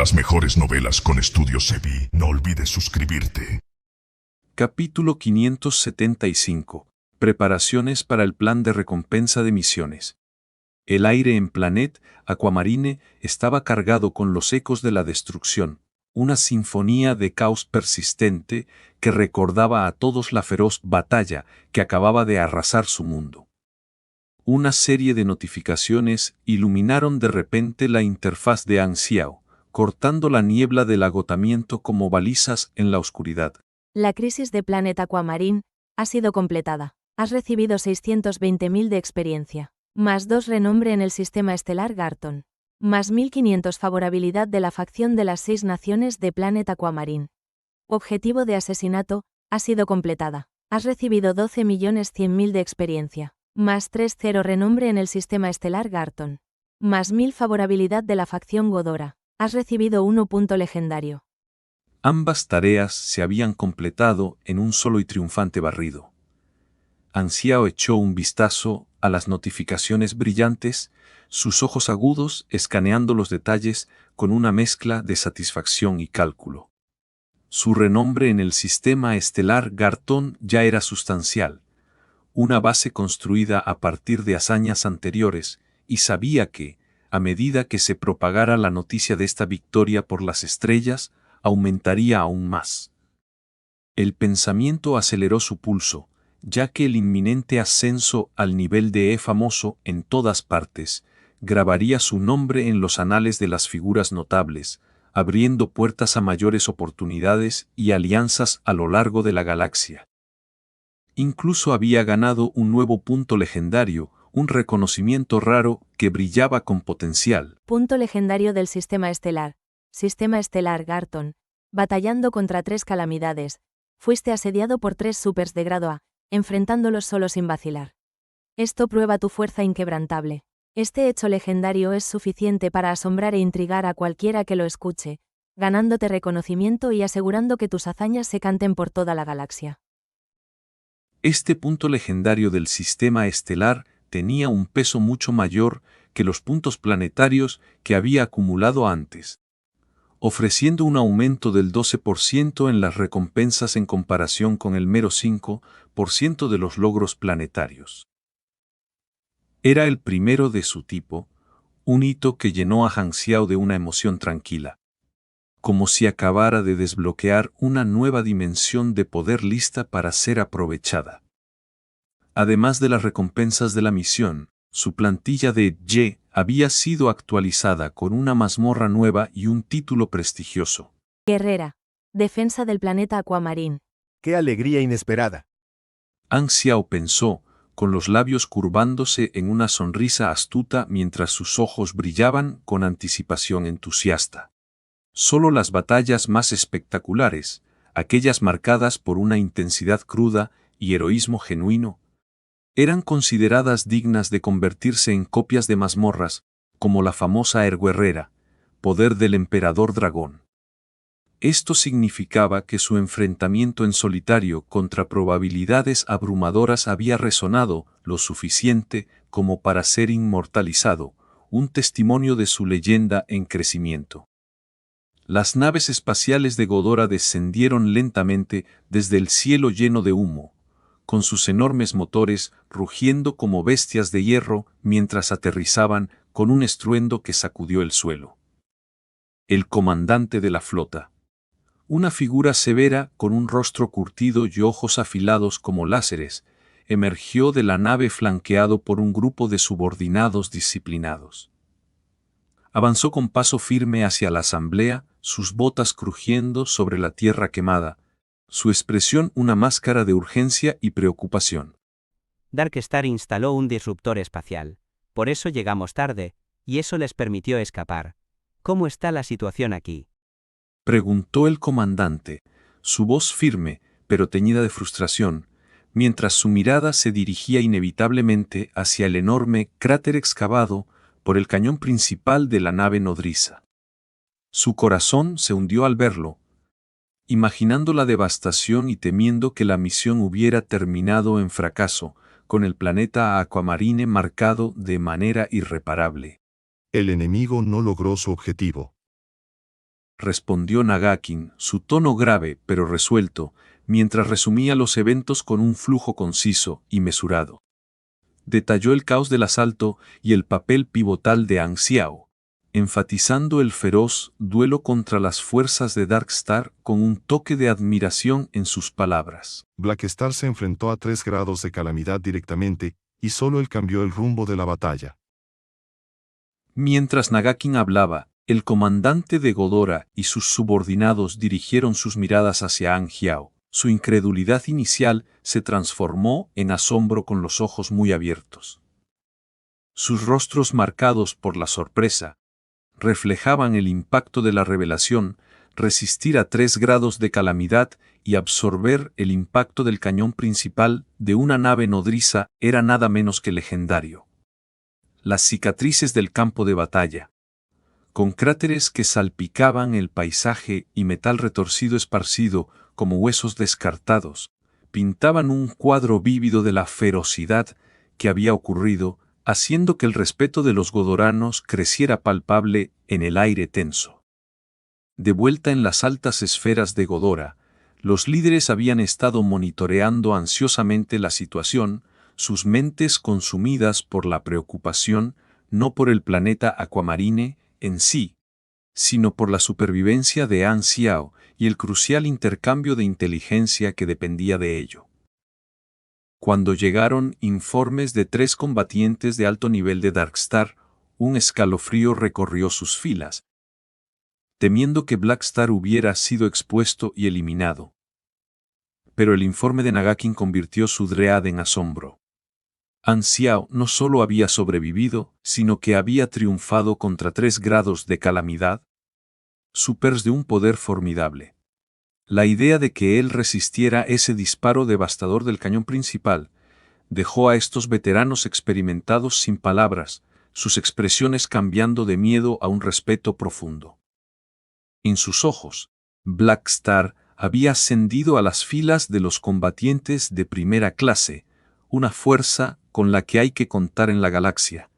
las mejores novelas con Estudios Sebi. No olvides suscribirte. Capítulo 575. Preparaciones para el plan de recompensa de misiones. El aire en Planet Aquamarine estaba cargado con los ecos de la destrucción, una sinfonía de caos persistente que recordaba a todos la feroz batalla que acababa de arrasar su mundo. Una serie de notificaciones iluminaron de repente la interfaz de Anxiao, cortando la niebla del agotamiento como balizas en la oscuridad. La crisis de Planet Aquamarine ha sido completada. Has recibido 620.000 de experiencia. Más 2 renombre en el sistema estelar Garton. Más 1500 favorabilidad de la facción de las 6 naciones de Planet Aquamarine. Objetivo de asesinato ha sido completada. Has recibido 12.100.000 de experiencia. Más 30 renombre en el sistema estelar Garton. Más 1000 favorabilidad de la facción Godora. Has recibido 1 punto legendario. Ambas tareas se habían completado en un solo y triunfante barrido. Anxiao echó un vistazo a las notificaciones brillantes, sus ojos agudos escaneando los detalles con una mezcla de satisfacción y cálculo. Su renombre en el sistema estelar Garton ya era sustancial, una base construida a partir de hazañas anteriores, y sabía que, a medida que se propagara la noticia de esta victoria por las estrellas, aumentaría aún más. El pensamiento aceleró su pulso, ya que el inminente ascenso al nivel de famoso en todas partes grabaría su nombre en los anales de las figuras notables, abriendo puertas a mayores oportunidades y alianzas a lo largo de la galaxia. Incluso había ganado un nuevo punto legendario, un reconocimiento raro que brillaba con potencial. Punto legendario del sistema estelar. Sistema estelar Garton. Batallando contra 3 calamidades. Fuiste asediado por 3 supers de grado A, enfrentándolos solo sin vacilar. Esto prueba tu fuerza inquebrantable. Este hecho legendario es suficiente para asombrar e intrigar a cualquiera que lo escuche, ganándote reconocimiento y asegurando que tus hazañas se canten por toda la galaxia. Este punto legendario del sistema estelar tenía un peso mucho mayor que los puntos planetarios que había acumulado antes, ofreciendo un aumento del 12% en las recompensas en comparación con el mero 5% de los logros planetarios. Era el primero de su tipo, un hito que llenó a Anxiao de una emoción tranquila, como si acabara de desbloquear una nueva dimensión de poder lista para ser aprovechada. Además de las recompensas de la misión, su plantilla de Y había sido actualizada con una mazmorra nueva y un título prestigioso. Guerrera. Defensa del planeta Aquamarine. ¡Qué alegría inesperada! Anxiao pensó, con los labios curvándose en una sonrisa astuta mientras sus ojos brillaban con anticipación entusiasta. Solo las batallas más espectaculares, aquellas marcadas por una intensidad cruda y heroísmo genuino, eran consideradas dignas de convertirse en copias de mazmorras, como la famosa Guerrera, poder del emperador dragón. Esto significaba que su enfrentamiento en solitario contra probabilidades abrumadoras había resonado lo suficiente como para ser inmortalizado, un testimonio de su leyenda en crecimiento. Las naves espaciales de Godora descendieron lentamente desde el cielo lleno de humo, con sus enormes motores rugiendo como bestias de hierro mientras aterrizaban con un estruendo que sacudió el suelo. El comandante de la flota, una figura severa con un rostro curtido y ojos afilados como láseres, emergió de la nave flanqueado por un grupo de subordinados disciplinados. Avanzó con paso firme hacia la asamblea, sus botas crujiendo sobre la tierra quemada, su expresión una máscara de urgencia y preocupación. Darkstar instaló un disruptor espacial. Por eso llegamos tarde, y eso les permitió escapar. ¿Cómo está la situación aquí? Preguntó el comandante, su voz firme, pero teñida de frustración, mientras su mirada se dirigía inevitablemente hacia el enorme cráter excavado por el cañón principal de la nave nodriza. Su corazón se hundió al verlo, imaginando la devastación y temiendo que la misión hubiera terminado en fracaso, con el planeta Aquamarine marcado de manera irreparable. El enemigo no logró su objetivo. respondió Nagakin, su tono grave pero resuelto, mientras resumía los eventos con un flujo conciso y mesurado. Detalló el caos del asalto y el papel pivotal de An Xiao, enfatizando el feroz duelo contra las fuerzas de Darkstar con un toque de admiración en sus palabras. Blackstar se enfrentó a 3 grados de calamidad directamente, y solo él cambió el rumbo de la batalla. Mientras Nagakin hablaba, el comandante de Godora y sus subordinados dirigieron sus miradas hacia An Xiao. Su incredulidad inicial se transformó en asombro con los ojos muy abiertos. Sus rostros marcados por la sorpresa reflejaban el impacto de la revelación, resistir a 3 grados de calamidad y absorber el impacto del cañón principal de una nave nodriza era nada menos que legendario. Las cicatrices del campo de batalla, con cráteres que salpicaban el paisaje y metal retorcido esparcido como huesos descartados, pintaban un cuadro vívido de la ferocidad que había ocurrido, haciendo que el respeto de los godoranos creciera palpable en el aire tenso. De vuelta en las altas esferas de Godora, los líderes habían estado monitoreando ansiosamente la situación, sus mentes consumidas por la preocupación, no por el planeta Aquamarine en sí, sino por la supervivencia de An Xiao y el crucial intercambio de inteligencia que dependía de ello. Cuando llegaron informes de 3 combatientes de alto nivel de Darkstar, un escalofrío recorrió sus filas, temiendo que Blackstar hubiera sido expuesto y eliminado. Pero el informe de Nagakin convirtió su dread en asombro. An Xiao no solo había sobrevivido, sino que había triunfado contra 3 grados de calamidad, supers de un poder formidable. La idea de que él resistiera ese disparo devastador del cañón principal dejó a estos veteranos experimentados sin palabras, sus expresiones cambiando de miedo a un respeto profundo. En sus ojos, Blackstar había ascendido a las filas de los combatientes de primera clase, una fuerza con la que hay que contar en la galaxia.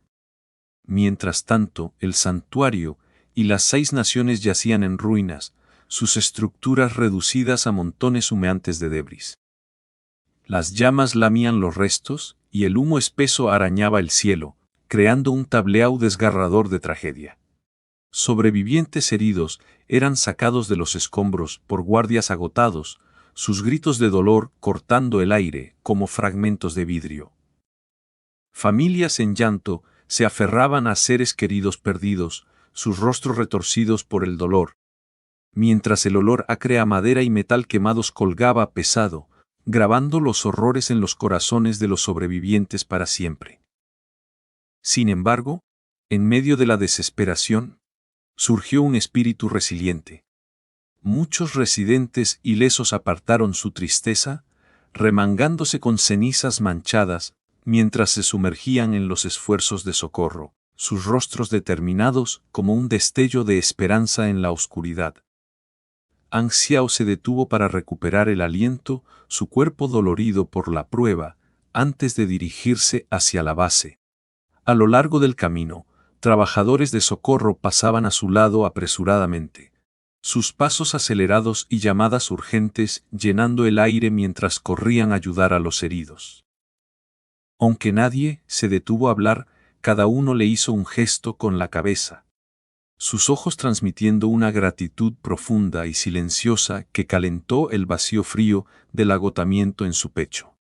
Mientras tanto, el santuario y las 6 naciones yacían en ruinas, sus estructuras reducidas a montones humeantes de debris. Las llamas lamían los restos y el humo espeso arañaba el cielo, creando un tableau desgarrador de tragedia. Sobrevivientes heridos eran sacados de los escombros por guardias agotados, sus gritos de dolor cortando el aire como fragmentos de vidrio. Familias en llanto se aferraban a seres queridos perdidos, sus rostros retorcidos por el dolor, mientras el olor acre a madera y metal quemados colgaba pesado, grabando los horrores en los corazones de los sobrevivientes para siempre. Sin embargo, en medio de la desesperación, surgió un espíritu resiliente. Muchos residentes ilesos apartaron su tristeza, remangándose con cenizas manchadas, mientras se sumergían en los esfuerzos de socorro, sus rostros determinados como un destello de esperanza en la oscuridad. An Xiao se detuvo para recuperar el aliento, su cuerpo dolorido por la prueba, antes de dirigirse hacia la base. A lo largo del camino, trabajadores de socorro pasaban a su lado apresuradamente, sus pasos acelerados y llamadas urgentes llenando el aire mientras corrían a ayudar a los heridos. Aunque nadie se detuvo a hablar, cada uno le hizo un gesto con la cabeza, sus ojos transmitiendo una gratitud profunda y silenciosa que calentó el vacío frío del agotamiento en su pecho.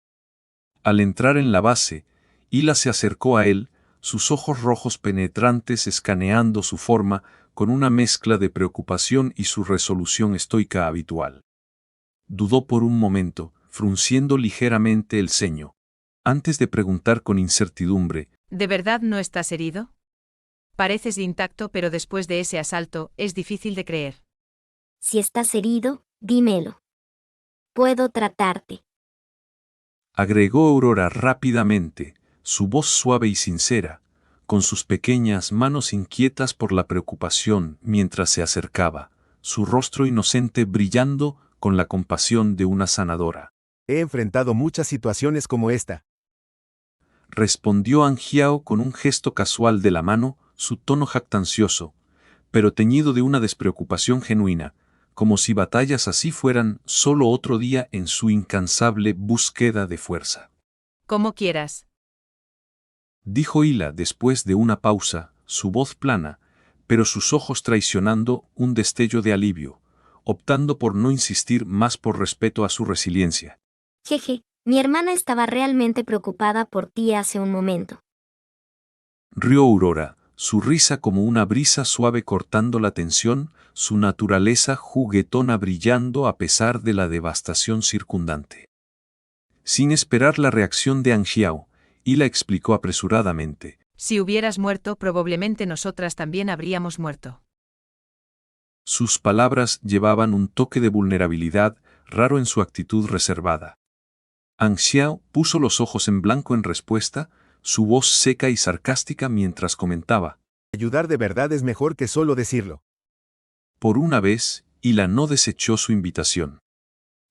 Al entrar en la base, Hila se acercó a él, sus ojos rojos penetrantes escaneando su forma con una mezcla de preocupación y su resolución estoica habitual. Dudó por un momento, frunciendo ligeramente el ceño, antes de preguntar con incertidumbre: ¿De verdad no estás herido? Pareces intacto, pero después de ese asalto, es difícil de creer. Si estás herido, dímelo. Puedo tratarte. Agregó Aurora rápidamente, su voz suave y sincera, con sus pequeñas manos inquietas por la preocupación mientras se acercaba, su rostro inocente brillando con la compasión de una sanadora. He enfrentado muchas situaciones como esta. Respondió An Xiao con un gesto casual de la mano, su tono jactancioso, pero teñido de una despreocupación genuina, como si batallas así fueran solo otro día en su incansable búsqueda de fuerza. Como quieras. Dijo Hila después de una pausa, su voz plana, pero sus ojos traicionando un destello de alivio, optando por no insistir más por respeto a su resiliencia. Jeje, mi hermana estaba realmente preocupada por ti hace un momento. Rió Aurora, su risa como una brisa suave cortando la tensión, su naturaleza juguetona brillando a pesar de la devastación circundante. Sin esperar la reacción de Anxiao, Hila explicó apresuradamente. Si hubieras muerto, probablemente nosotras también habríamos muerto. Sus palabras llevaban un toque de vulnerabilidad raro en su actitud reservada. Anxiao puso los ojos en blanco en respuesta, su voz seca y sarcástica mientras comentaba. Ayudar de verdad es mejor que solo decirlo. Por una vez, Hila no desechó su invitación.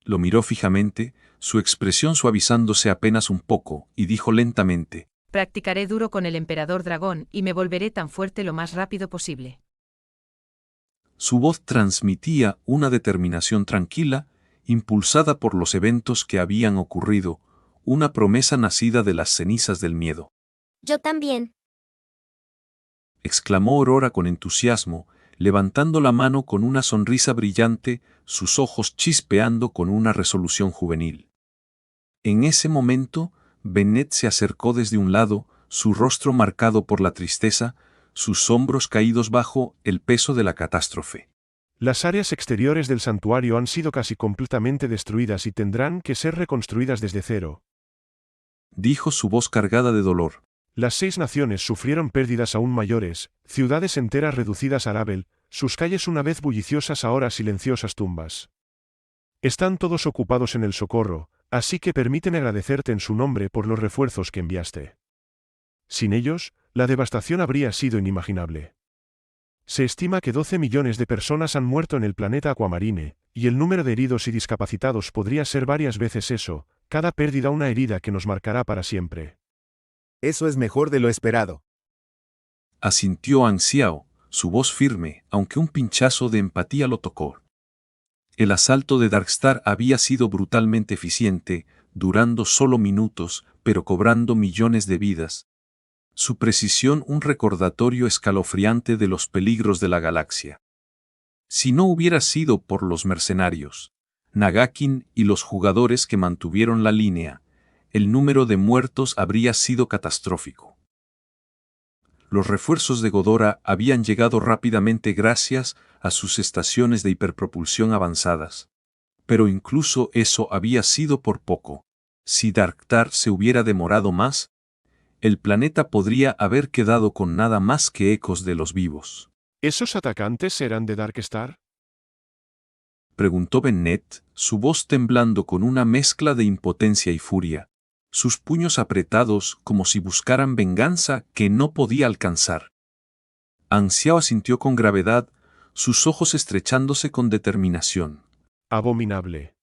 Lo miró fijamente, su expresión suavizándose apenas un poco, y dijo lentamente. Practicaré duro con el emperador dragón y me volveré tan fuerte lo más rápido posible. Su voz transmitía una determinación tranquila, impulsada por los eventos que habían ocurrido, una promesa nacida de las cenizas del miedo. Yo también. Exclamó Aurora con entusiasmo, levantando la mano con una sonrisa brillante, sus ojos chispeando con una resolución juvenil. En ese momento, Bennett se acercó desde un lado, su rostro marcado por la tristeza, sus hombros caídos bajo el peso de la catástrofe. Las áreas exteriores del santuario han sido casi completamente destruidas y tendrán que ser reconstruidas desde cero. Dijo su voz cargada de dolor. Las 6 naciones sufrieron pérdidas aún mayores, ciudades enteras reducidas a Arabel, sus calles una vez bulliciosas ahora silenciosas tumbas. Están todos ocupados en el socorro, así que permíteme agradecerte en su nombre por los refuerzos que enviaste. Sin ellos, la devastación habría sido inimaginable. Se estima que 12 millones de personas han muerto en el planeta Aquamarine, y el número de heridos y discapacitados podría ser varias veces eso, cada pérdida una herida que nos marcará para siempre. Eso es mejor de lo esperado. Asintió Anxiao, su voz firme, aunque un pinchazo de empatía lo tocó. El asalto de Darkstar había sido brutalmente eficiente, durando solo minutos, pero cobrando millones de vidas. Su precisión un recordatorio escalofriante de los peligros de la galaxia. Si no hubiera sido por los mercenarios, Nagakin y los jugadores que mantuvieron la línea, el número de muertos habría sido catastrófico. Los refuerzos de Godora habían llegado rápidamente gracias a sus estaciones de hiperpropulsión avanzadas. Pero incluso eso había sido por poco. Si Darkstar se hubiera demorado más, el planeta podría haber quedado con nada más que ecos de los vivos. ¿Esos atacantes eran de Darkstar? Preguntó Bennett, su voz temblando con una mezcla de impotencia y furia, sus puños apretados como si buscaran venganza que no podía alcanzar. Anxiao asintió con gravedad, sus ojos estrechándose con determinación. Abominable.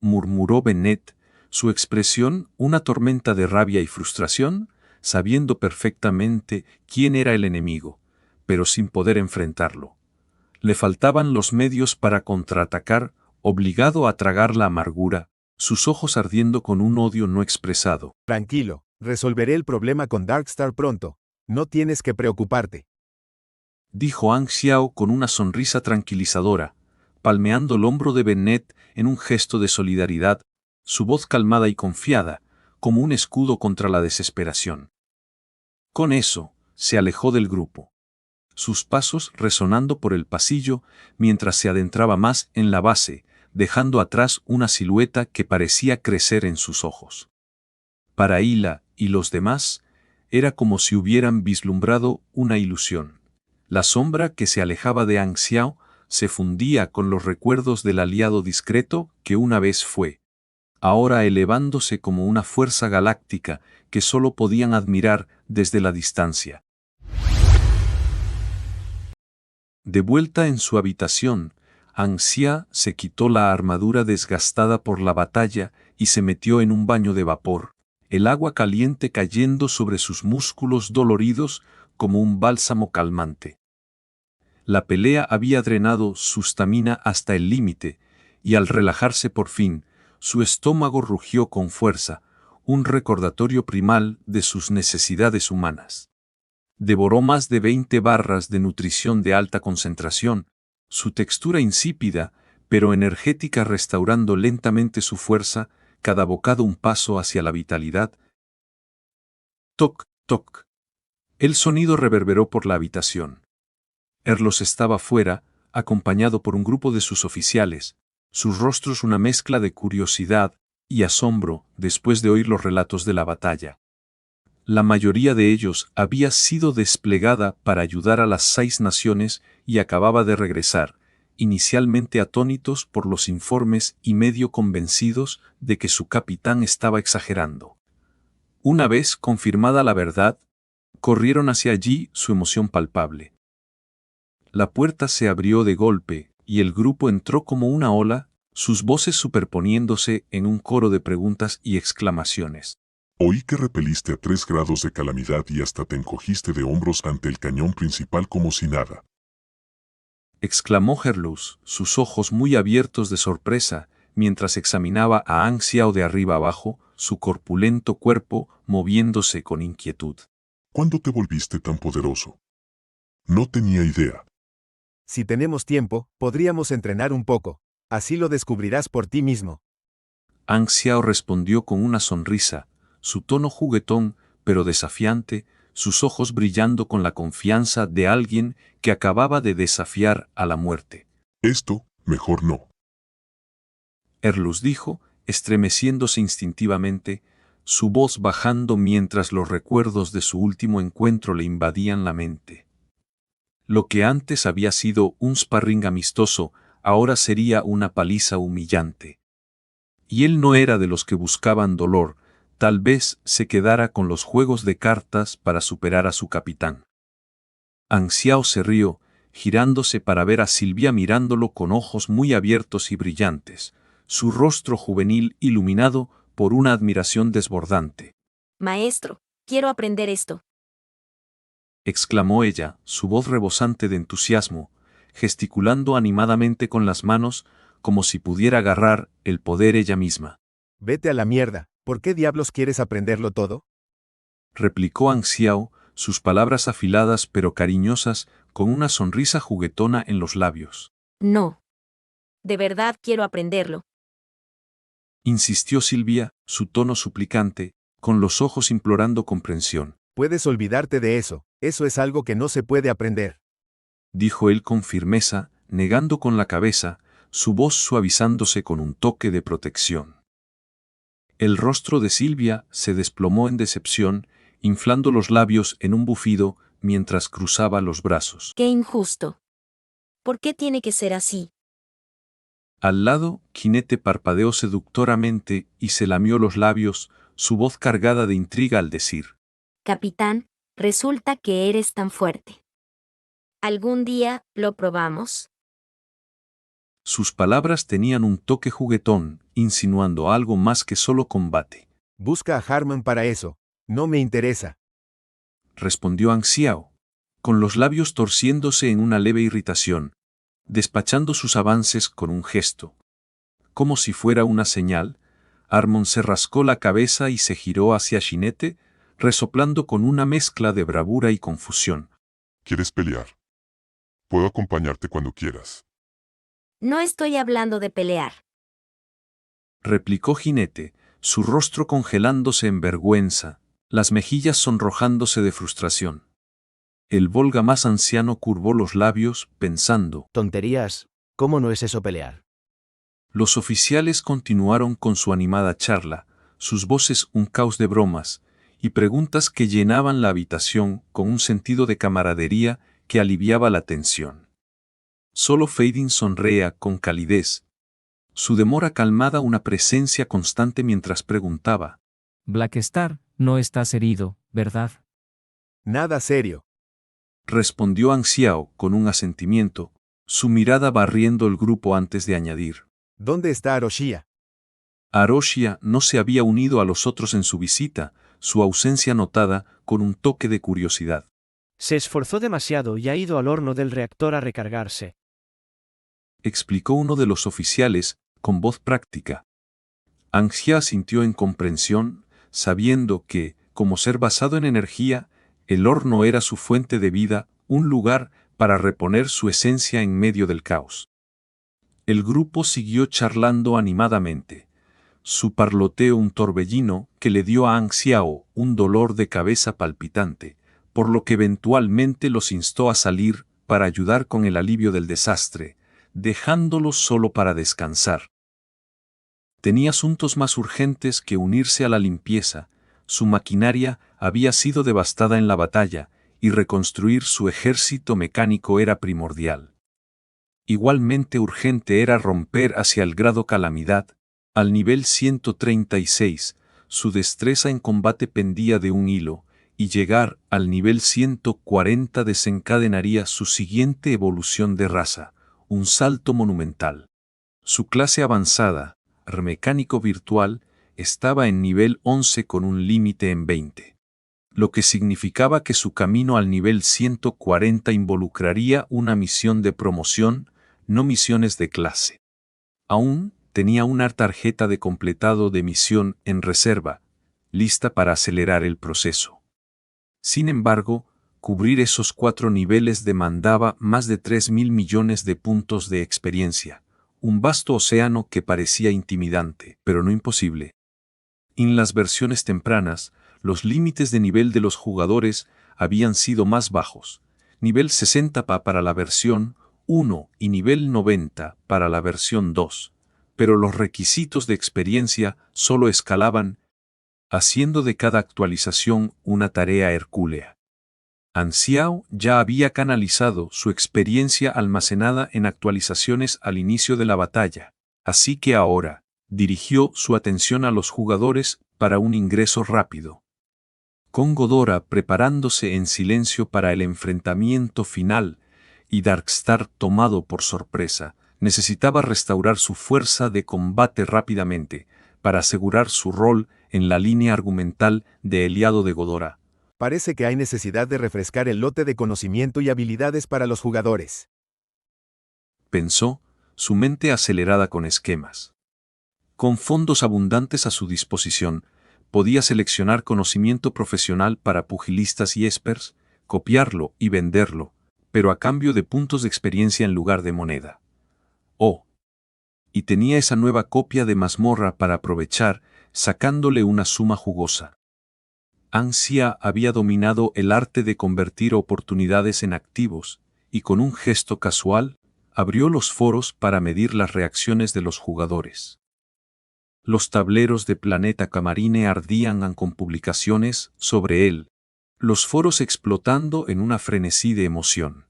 Murmuró Bennett, su expresión una tormenta de rabia y frustración, sabiendo perfectamente quién era el enemigo, pero sin poder enfrentarlo. Le faltaban los medios para contraatacar, obligado a tragar la amargura, sus ojos ardiendo con un odio no expresado. Tranquilo, resolveré el problema con Darkstar pronto. No tienes que preocuparte. Dijo Anxiao con una sonrisa tranquilizadora, palmeando el hombro de Bennett en un gesto de solidaridad, su voz calmada y confiada, como un escudo contra la desesperación. Con eso, se alejó del grupo. Sus pasos resonando por el pasillo mientras se adentraba más en la base, dejando atrás una silueta que parecía crecer en sus ojos. Para Hila y los demás, era como si hubieran vislumbrado una ilusión. La sombra que se alejaba de Anxiao se fundía con los recuerdos del aliado discreto que una vez fue, ahora elevándose como una fuerza galáctica que solo podían admirar desde la distancia. De vuelta en su habitación, Anxia se quitó la armadura desgastada por la batalla y se metió en un baño de vapor, el agua caliente cayendo sobre sus músculos doloridos como un bálsamo calmante. La pelea había drenado su estamina hasta el límite, y al relajarse por fin, su estómago rugió con fuerza, un recordatorio primal de sus necesidades humanas. Devoró más de 20 barras de nutrición de alta concentración, su textura insípida, pero energética, restaurando lentamente su fuerza, cada bocado un paso hacia la vitalidad. Toc, toc. El sonido reverberó por la habitación. Erlos estaba fuera, acompañado por un grupo de sus oficiales, sus rostros una mezcla de curiosidad y asombro después de oír los relatos de la batalla. La mayoría de ellos había sido desplegada para ayudar a las 6 naciones y acababa de regresar, inicialmente atónitos por los informes y medio convencidos de que su capitán estaba exagerando. Una vez confirmada la verdad, corrieron hacia allí, su emoción palpable. La puerta se abrió de golpe, y el grupo entró como una ola, sus voces superponiéndose en un coro de preguntas y exclamaciones. Oí que repeliste a 3 grados de calamidad y hasta te encogiste de hombros ante el cañón principal como si nada. Exclamó Herlus, sus ojos muy abiertos de sorpresa, mientras examinaba a Ang Xiao de arriba abajo, su corpulento cuerpo moviéndose con inquietud. ¿Cuándo te volviste tan poderoso? No tenía idea. Si tenemos tiempo, podríamos entrenar un poco. Así lo descubrirás por ti mismo. Ang Xiao respondió con una sonrisa, su tono juguetón, pero desafiante, sus ojos brillando con la confianza de alguien que acababa de desafiar a la muerte. Esto, mejor no. Erlus dijo, estremeciéndose instintivamente, su voz bajando mientras los recuerdos de su último encuentro le invadían la mente. Lo que antes había sido un sparring amistoso, ahora sería una paliza humillante. Y él no era de los que buscaban dolor, tal vez se quedara con los juegos de cartas para superar a su capitán. Ang Xiao se rió, girándose para ver a Silvia mirándolo con ojos muy abiertos y brillantes, su rostro juvenil iluminado por una admiración desbordante. Maestro, quiero aprender esto. Exclamó ella, su voz rebosante de entusiasmo, gesticulando animadamente con las manos, como si pudiera agarrar el poder ella misma. Vete a la mierda, ¿por qué diablos quieres aprenderlo todo? Replicó Ang Xiao, sus palabras afiladas pero cariñosas, con una sonrisa juguetona en los labios. No. De verdad quiero aprenderlo. Insistió Silvia, su tono suplicante, con los ojos implorando comprensión. Puedes olvidarte de eso es algo que no se puede aprender. Dijo él con firmeza, negando con la cabeza, su voz suavizándose con un toque de protección. El rostro de Silvia se desplomó en decepción, inflando los labios en un bufido mientras cruzaba los brazos. ¡Qué injusto! ¿Por qué tiene que ser así? Al lado, Jinete parpadeó seductoramente y se lamió los labios, su voz cargada de intriga al decir. Capitán, resulta que eres tan fuerte. ¿Algún día lo probamos? Sus palabras tenían un toque juguetón, insinuando algo más que solo combate. Busca a Harman para eso. No me interesa. Respondió Ang Xiao, con los labios torciéndose en una leve irritación, despachando sus avances con un gesto. Como si fuera una señal, Harmon se rascó la cabeza y se giró hacia Jinete, resoplando con una mezcla de bravura y confusión. ¿Quieres pelear? Puedo acompañarte cuando quieras. No estoy hablando de pelear. Replicó Jinete, su rostro congelándose en vergüenza, las mejillas sonrojándose de frustración. El Volga más anciano curvó los labios, pensando. Tonterías, ¿cómo no es eso pelear? Los oficiales continuaron con su animada charla, sus voces un caos de bromas y preguntas que llenaban la habitación con un sentido de camaradería que aliviaba la tensión. Solo Fading sonreía con calidez, su demora calmada una presencia constante mientras preguntaba. Blackstar, no estás herido, ¿verdad? Nada serio. Respondió Ang Xiao con un asentimiento, su mirada barriendo el grupo antes de añadir. ¿Dónde está Aroshia? Aroshia no se había unido a los otros en su visita, su ausencia notada con un toque de curiosidad. Se esforzó demasiado y ha ido al horno del reactor a recargarse. Explicó uno de los oficiales, con voz práctica. Anxia sintió en comprensión, sabiendo que, como ser basado en energía, el horno era su fuente de vida, un lugar para reponer su esencia en medio del caos. El grupo siguió charlando animadamente. Su parloteo un torbellino que le dio a Anxiao un dolor de cabeza palpitante, por lo que eventualmente los instó a salir para ayudar con el alivio del desastre, dejándolos solo para descansar. Tenía asuntos más urgentes que unirse a la limpieza. Su maquinaria había sido devastada en la batalla, y reconstruir su ejército mecánico era primordial. Igualmente urgente era romper hacia el grado calamidad. Al nivel 136, su destreza en combate pendía de un hilo, y llegar al nivel 140 desencadenaría su siguiente evolución de raza, un salto monumental. Su clase avanzada, mecánico virtual, estaba en nivel 11 con un límite en 20. Lo que significaba que su camino al nivel 140 involucraría una misión de promoción, no misiones de clase. Aún tenía una tarjeta de completado de misión en reserva, lista para acelerar el proceso. Sin embargo, cubrir esos 4 niveles demandaba más de 3.000 millones de puntos de experiencia, un vasto océano que parecía intimidante, pero no imposible. En las versiones tempranas, los límites de nivel de los jugadores habían sido más bajos, nivel 60 para la versión 1 y nivel 90 para la versión 2, pero los requisitos de experiencia solo escalaban, haciendo de cada actualización una tarea hercúlea. Anxiao ya había canalizado su experiencia almacenada en actualizaciones al inicio de la batalla, así que ahora dirigió su atención a los jugadores para un ingreso rápido. Con Godora preparándose en silencio para el enfrentamiento final y Darkstar tomado por sorpresa, necesitaba restaurar su fuerza de combate rápidamente para asegurar su rol en la línea argumental de Eliado de Godora. Parece que hay necesidad de refrescar el lote de conocimiento y habilidades para los jugadores. Pensó, su mente acelerada con esquemas. Con fondos abundantes a su disposición, podía seleccionar conocimiento profesional para pugilistas y espers, copiarlo y venderlo, pero a cambio de puntos de experiencia en lugar de moneda. Oh. Y tenía esa nueva copia de mazmorra para aprovechar, sacándole una suma jugosa. Anxia había dominado el arte de convertir oportunidades en activos, y con un gesto casual, abrió los foros para medir las reacciones de los jugadores. Los tableros de Planeta Camarine ardían con publicaciones sobre él, los foros explotando en una frenesí de emoción.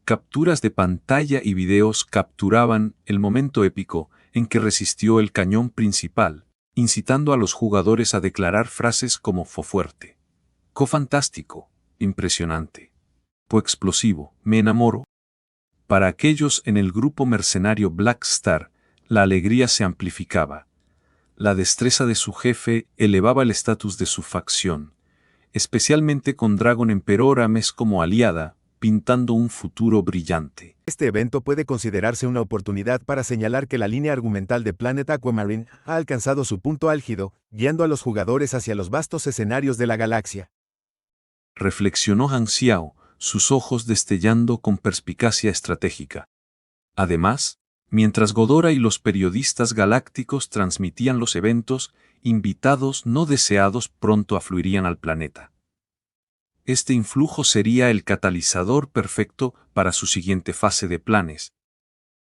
Capturas de pantalla y videos capturaban el momento épico en que resistió el cañón principal, incitando a los jugadores a declarar frases como «fo fuerte», «co fantástico», «impresionante», «po explosivo», «me enamoro». Para aquellos en el grupo mercenario Black Star, la alegría se amplificaba. La destreza de su jefe elevaba el estatus de su facción, especialmente con Dragon Emperor Ames como aliada, pintando un futuro brillante. Este evento puede considerarse una oportunidad para señalar que la línea argumental de Planet Aquamarine ha alcanzado su punto álgido, guiando a los jugadores hacia los vastos escenarios de la galaxia. Reflexionó Anxiao, sus ojos destellando con perspicacia estratégica. Además, mientras Godora y los periodistas galácticos transmitían los eventos, invitados no deseados pronto afluirían al planeta. Este influjo sería el catalizador perfecto para su siguiente fase de planes.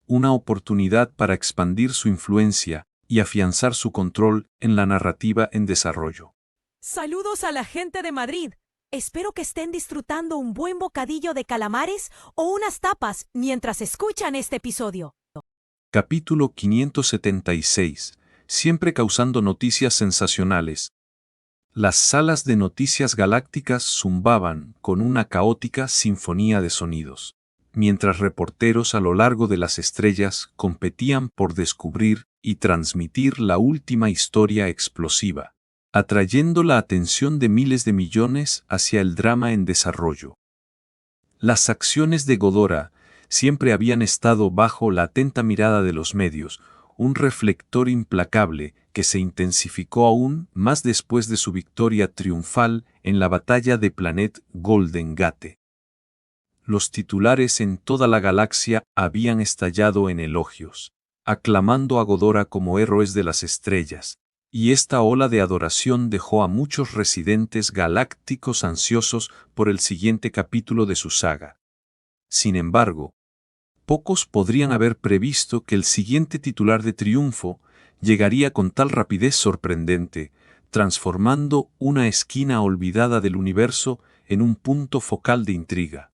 Una oportunidad para expandir su influencia y afianzar su control en la narrativa en desarrollo. Saludos a la gente de Madrid. Espero que estén disfrutando un buen bocadillo de calamares o unas tapas mientras escuchan este episodio. Capítulo 576. Siempre causando noticias sensacionales. Las salas de noticias galácticas zumbaban con una caótica sinfonía de sonidos, mientras reporteros a lo largo de las estrellas competían por descubrir y transmitir la última historia explosiva, atrayendo la atención de miles de millones hacia el drama en desarrollo. Las acciones de Godora siempre habían estado bajo la atenta mirada de los medios, un reflector implacable que se intensificó aún más después de su victoria triunfal en la batalla de Planet Golden Gate. Los titulares en toda la galaxia habían estallado en elogios, aclamando a Godora como héroes de las estrellas, y esta ola de adoración dejó a muchos residentes galácticos ansiosos por el siguiente capítulo de su saga. Sin embargo, pocos podrían haber previsto que el siguiente titular de triunfo llegaría con tal rapidez sorprendente, transformando una esquina olvidada del universo en un punto focal de intriga.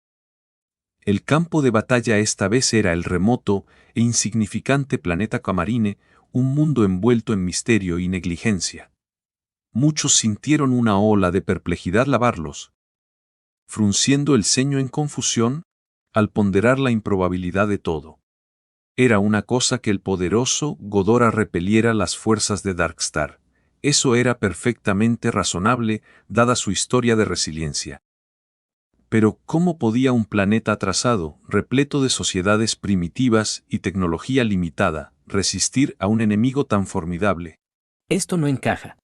El campo de batalla esta vez era el remoto e insignificante planeta Aquamarine, un mundo envuelto en misterio y negligencia. Muchos sintieron una ola de perplejidad lavarlos, frunciendo el ceño en confusión, al ponderar la improbabilidad de todo. Era una cosa que el poderoso Godora repeliera las fuerzas de Darkstar. Eso era perfectamente razonable, dada su historia de resiliencia. Pero ¿cómo podía un planeta atrasado, repleto de sociedades primitivas y tecnología limitada, resistir a un enemigo tan formidable? Esto no encaja.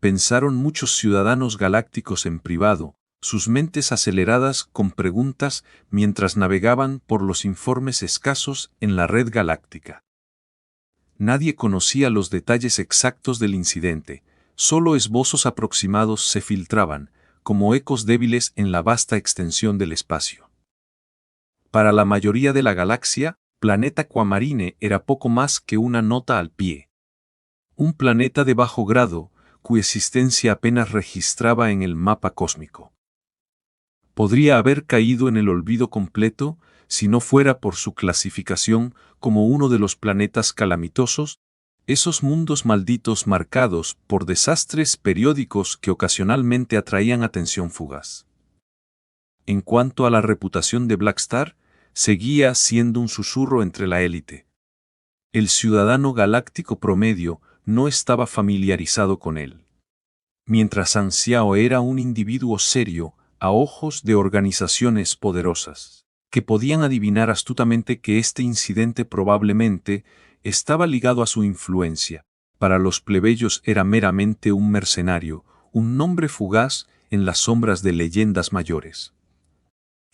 Pensaron muchos ciudadanos galácticos en privado, sus mentes aceleradas con preguntas mientras navegaban por los informes escasos en la red galáctica. Nadie conocía los detalles exactos del incidente, solo esbozos aproximados se filtraban, como ecos débiles en la vasta extensión del espacio. Para la mayoría de la galaxia, Planeta Aquamarine era poco más que una nota al pie. Un planeta de bajo grado, cuya existencia apenas registraba en el mapa cósmico. Podría haber caído en el olvido completo si no fuera por su clasificación como uno de los planetas calamitosos, esos mundos malditos marcados por desastres periódicos que ocasionalmente atraían atención fugaz. En cuanto a la reputación de Blackstar, seguía siendo un susurro entre la élite. El ciudadano galáctico promedio no estaba familiarizado con él. Mientras Ansiao era un individuo serio, a ojos de organizaciones poderosas, que podían adivinar astutamente que este incidente probablemente estaba ligado a su influencia. Para los plebeyos era meramente un mercenario, un nombre fugaz en las sombras de leyendas mayores.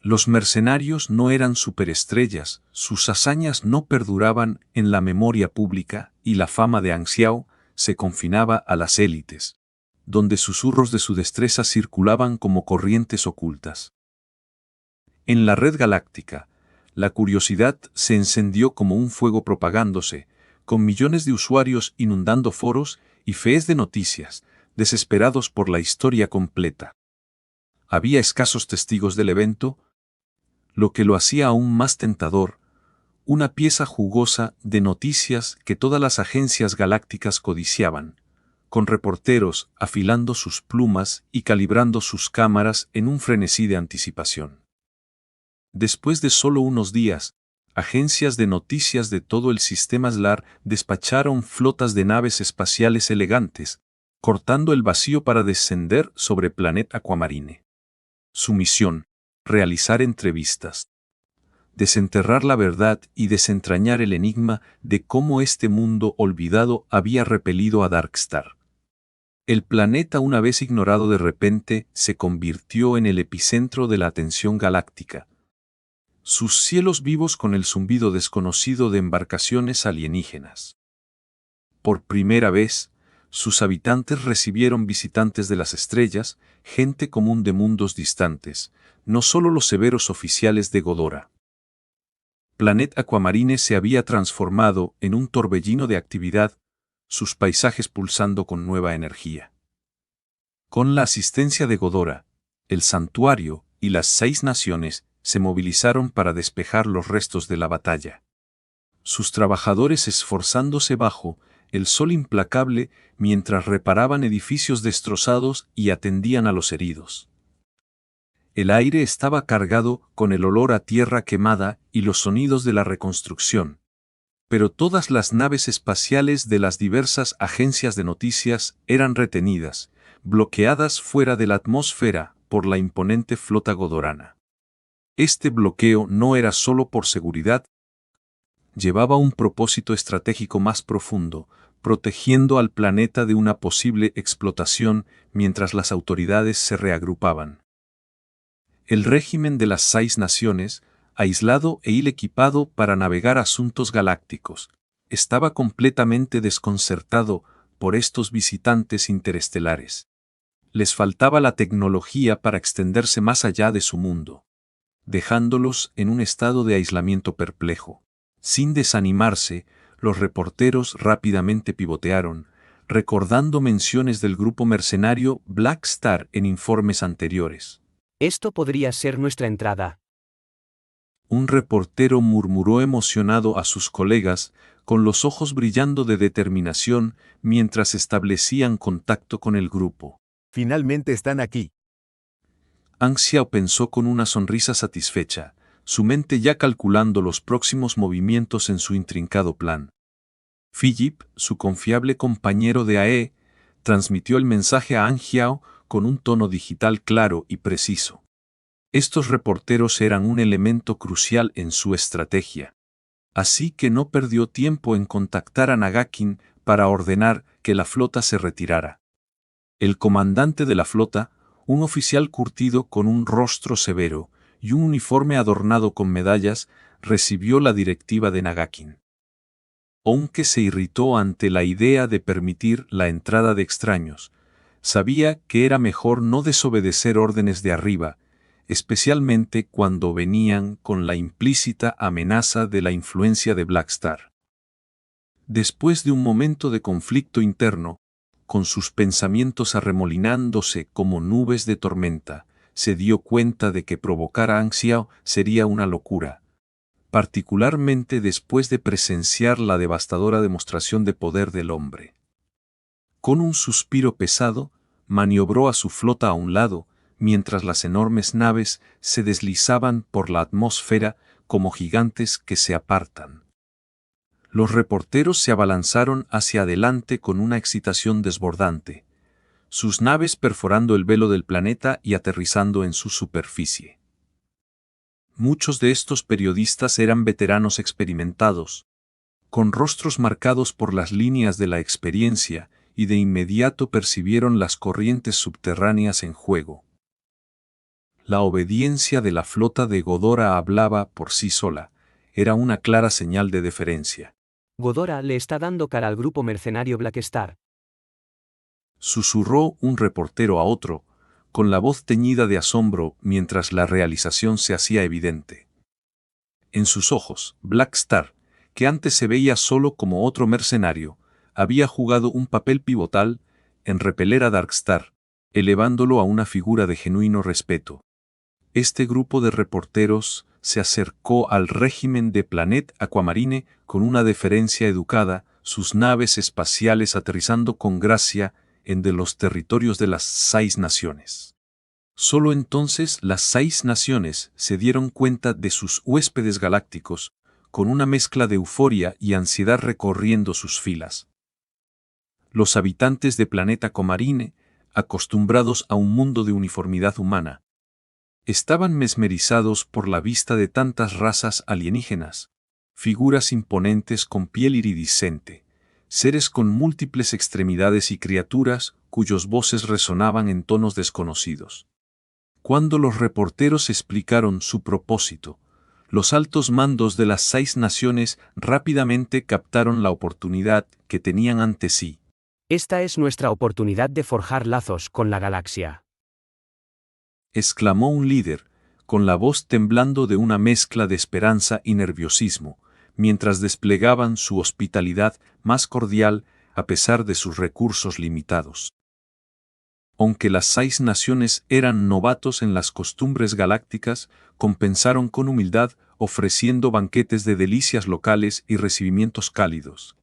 Los mercenarios no eran superestrellas, sus hazañas no perduraban en la memoria pública y la fama de Ansiao se confinaba a las élites, donde susurros de su destreza circulaban como corrientes ocultas. En la red galáctica, la curiosidad se encendió como un fuego propagándose, con millones de usuarios inundando foros y feeds de noticias, desesperados por la historia completa. Había escasos testigos del evento, lo que lo hacía aún más tentador, una pieza jugosa de noticias que todas las agencias galácticas codiciaban, con reporteros afilando sus plumas y calibrando sus cámaras en un frenesí de anticipación. Después de solo unos días, agencias de noticias de todo el sistema SLAR despacharon flotas de naves espaciales elegantes, cortando el vacío para descender sobre Planeta Aquamarine. Su misión: realizar entrevistas, desenterrar la verdad y desentrañar el enigma de cómo este mundo olvidado había repelido a Darkstar. El planeta, una vez ignorado de repente, se convirtió en el epicentro de la atención galáctica. Sus cielos vivos con el zumbido desconocido de embarcaciones alienígenas. Por primera vez, sus habitantes recibieron visitantes de las estrellas, gente común de mundos distantes, no solo los severos oficiales de Godora. Planeta Aquamarine se había transformado en un torbellino de actividad, sus paisajes pulsando con nueva energía. Con la asistencia de Godora, el santuario y las 6 naciones se movilizaron para despejar los restos de la batalla. Sus trabajadores esforzándose bajo el sol implacable mientras reparaban edificios destrozados y atendían a los heridos. El aire estaba cargado con el olor a tierra quemada y los sonidos de la reconstrucción. Pero todas las naves espaciales de las diversas agencias de noticias eran retenidas, bloqueadas fuera de la atmósfera por la imponente flota godorana. Este bloqueo no era solo por seguridad, llevaba un propósito estratégico más profundo, protegiendo al planeta de una posible explotación mientras las autoridades se reagrupaban. El régimen de las 6 naciones, aislado e ilequipado para navegar asuntos galácticos, estaba completamente desconcertado por estos visitantes interestelares. Les faltaba la tecnología para extenderse más allá de su mundo, dejándolos en un estado de aislamiento perplejo. Sin desanimarse, los reporteros rápidamente pivotearon, recordando menciones del grupo mercenario Black Star en informes anteriores. Esto podría ser nuestra entrada. Un reportero murmuró emocionado a sus colegas, con los ojos brillando de determinación mientras establecían contacto con el grupo. Finalmente están aquí. Ang Xiao pensó con una sonrisa satisfecha, su mente ya calculando los próximos movimientos en su intrincado plan. Philip, su confiable compañero de AE, transmitió el mensaje a Ang Xiao con un tono digital claro y preciso. Estos reporteros eran un elemento crucial en su estrategia. Así que no perdió tiempo en contactar a Nagakin para ordenar que la flota se retirara. El comandante de la flota, un oficial curtido con un rostro severo y un uniforme adornado con medallas, recibió la directiva de Nagakin. Aunque se irritó ante la idea de permitir la entrada de extraños, sabía que era mejor no desobedecer órdenes de arriba, especialmente cuando venían con la implícita amenaza de la influencia de Black Star. Después de un momento de conflicto interno, con sus pensamientos arremolinándose como nubes de tormenta, se dio cuenta de que provocar a Ang Xiao sería una locura, particularmente después de presenciar la devastadora demostración de poder del hombre. Con un suspiro pesado, maniobró a su flota a un lado, mientras las enormes naves se deslizaban por la atmósfera como gigantes que se apartan. Los reporteros se abalanzaron hacia adelante con una excitación desbordante, sus naves perforando el velo del planeta y aterrizando en su superficie. Muchos de estos periodistas eran veteranos experimentados, con rostros marcados por las líneas de la experiencia, y de inmediato percibieron las corrientes subterráneas en juego. La obediencia de la flota de Godora hablaba por sí sola, era una clara señal de deferencia. Godora le está dando cara al grupo mercenario Black Star. Susurró un reportero a otro, con la voz teñida de asombro mientras la realización se hacía evidente. En sus ojos, Black Star, que antes se veía solo como otro mercenario, había jugado un papel pivotal en repeler a Darkstar, elevándolo a una figura de genuino respeto. Este grupo de reporteros se acercó al régimen de Planet Aquamarine con una deferencia educada, sus naves espaciales aterrizando con gracia en de los territorios de las 6 naciones. Solo entonces las 6 naciones se dieron cuenta de sus huéspedes galácticos, con una mezcla de euforia y ansiedad recorriendo sus filas. Los habitantes de Planeta Aquamarine, acostumbrados a un mundo de uniformidad humana, estaban mesmerizados por la vista de tantas razas alienígenas, figuras imponentes con piel iridiscente, seres con múltiples extremidades y criaturas cuyos voces resonaban en tonos desconocidos. Cuando los reporteros explicaron su propósito, los altos mandos de las 6 naciones rápidamente captaron la oportunidad que tenían ante sí. Esta es nuestra oportunidad de forjar lazos con la galaxia, exclamó un líder, con la voz temblando de una mezcla de esperanza y nerviosismo, mientras desplegaban su hospitalidad más cordial a pesar de sus recursos limitados. Aunque las 6 naciones eran novatos en las costumbres galácticas, compensaron con humildad ofreciendo banquetes de delicias locales y recibimientos cálidos.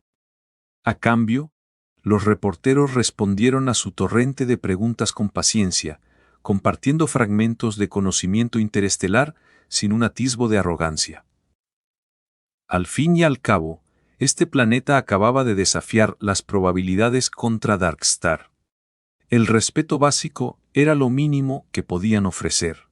A cambio, los reporteros respondieron a su torrente de preguntas con paciencia, compartiendo fragmentos de conocimiento interestelar sin un atisbo de arrogancia. Al fin y al cabo, este planeta acababa de desafiar las probabilidades contra Darkstar. El respeto básico era lo mínimo que podían ofrecer.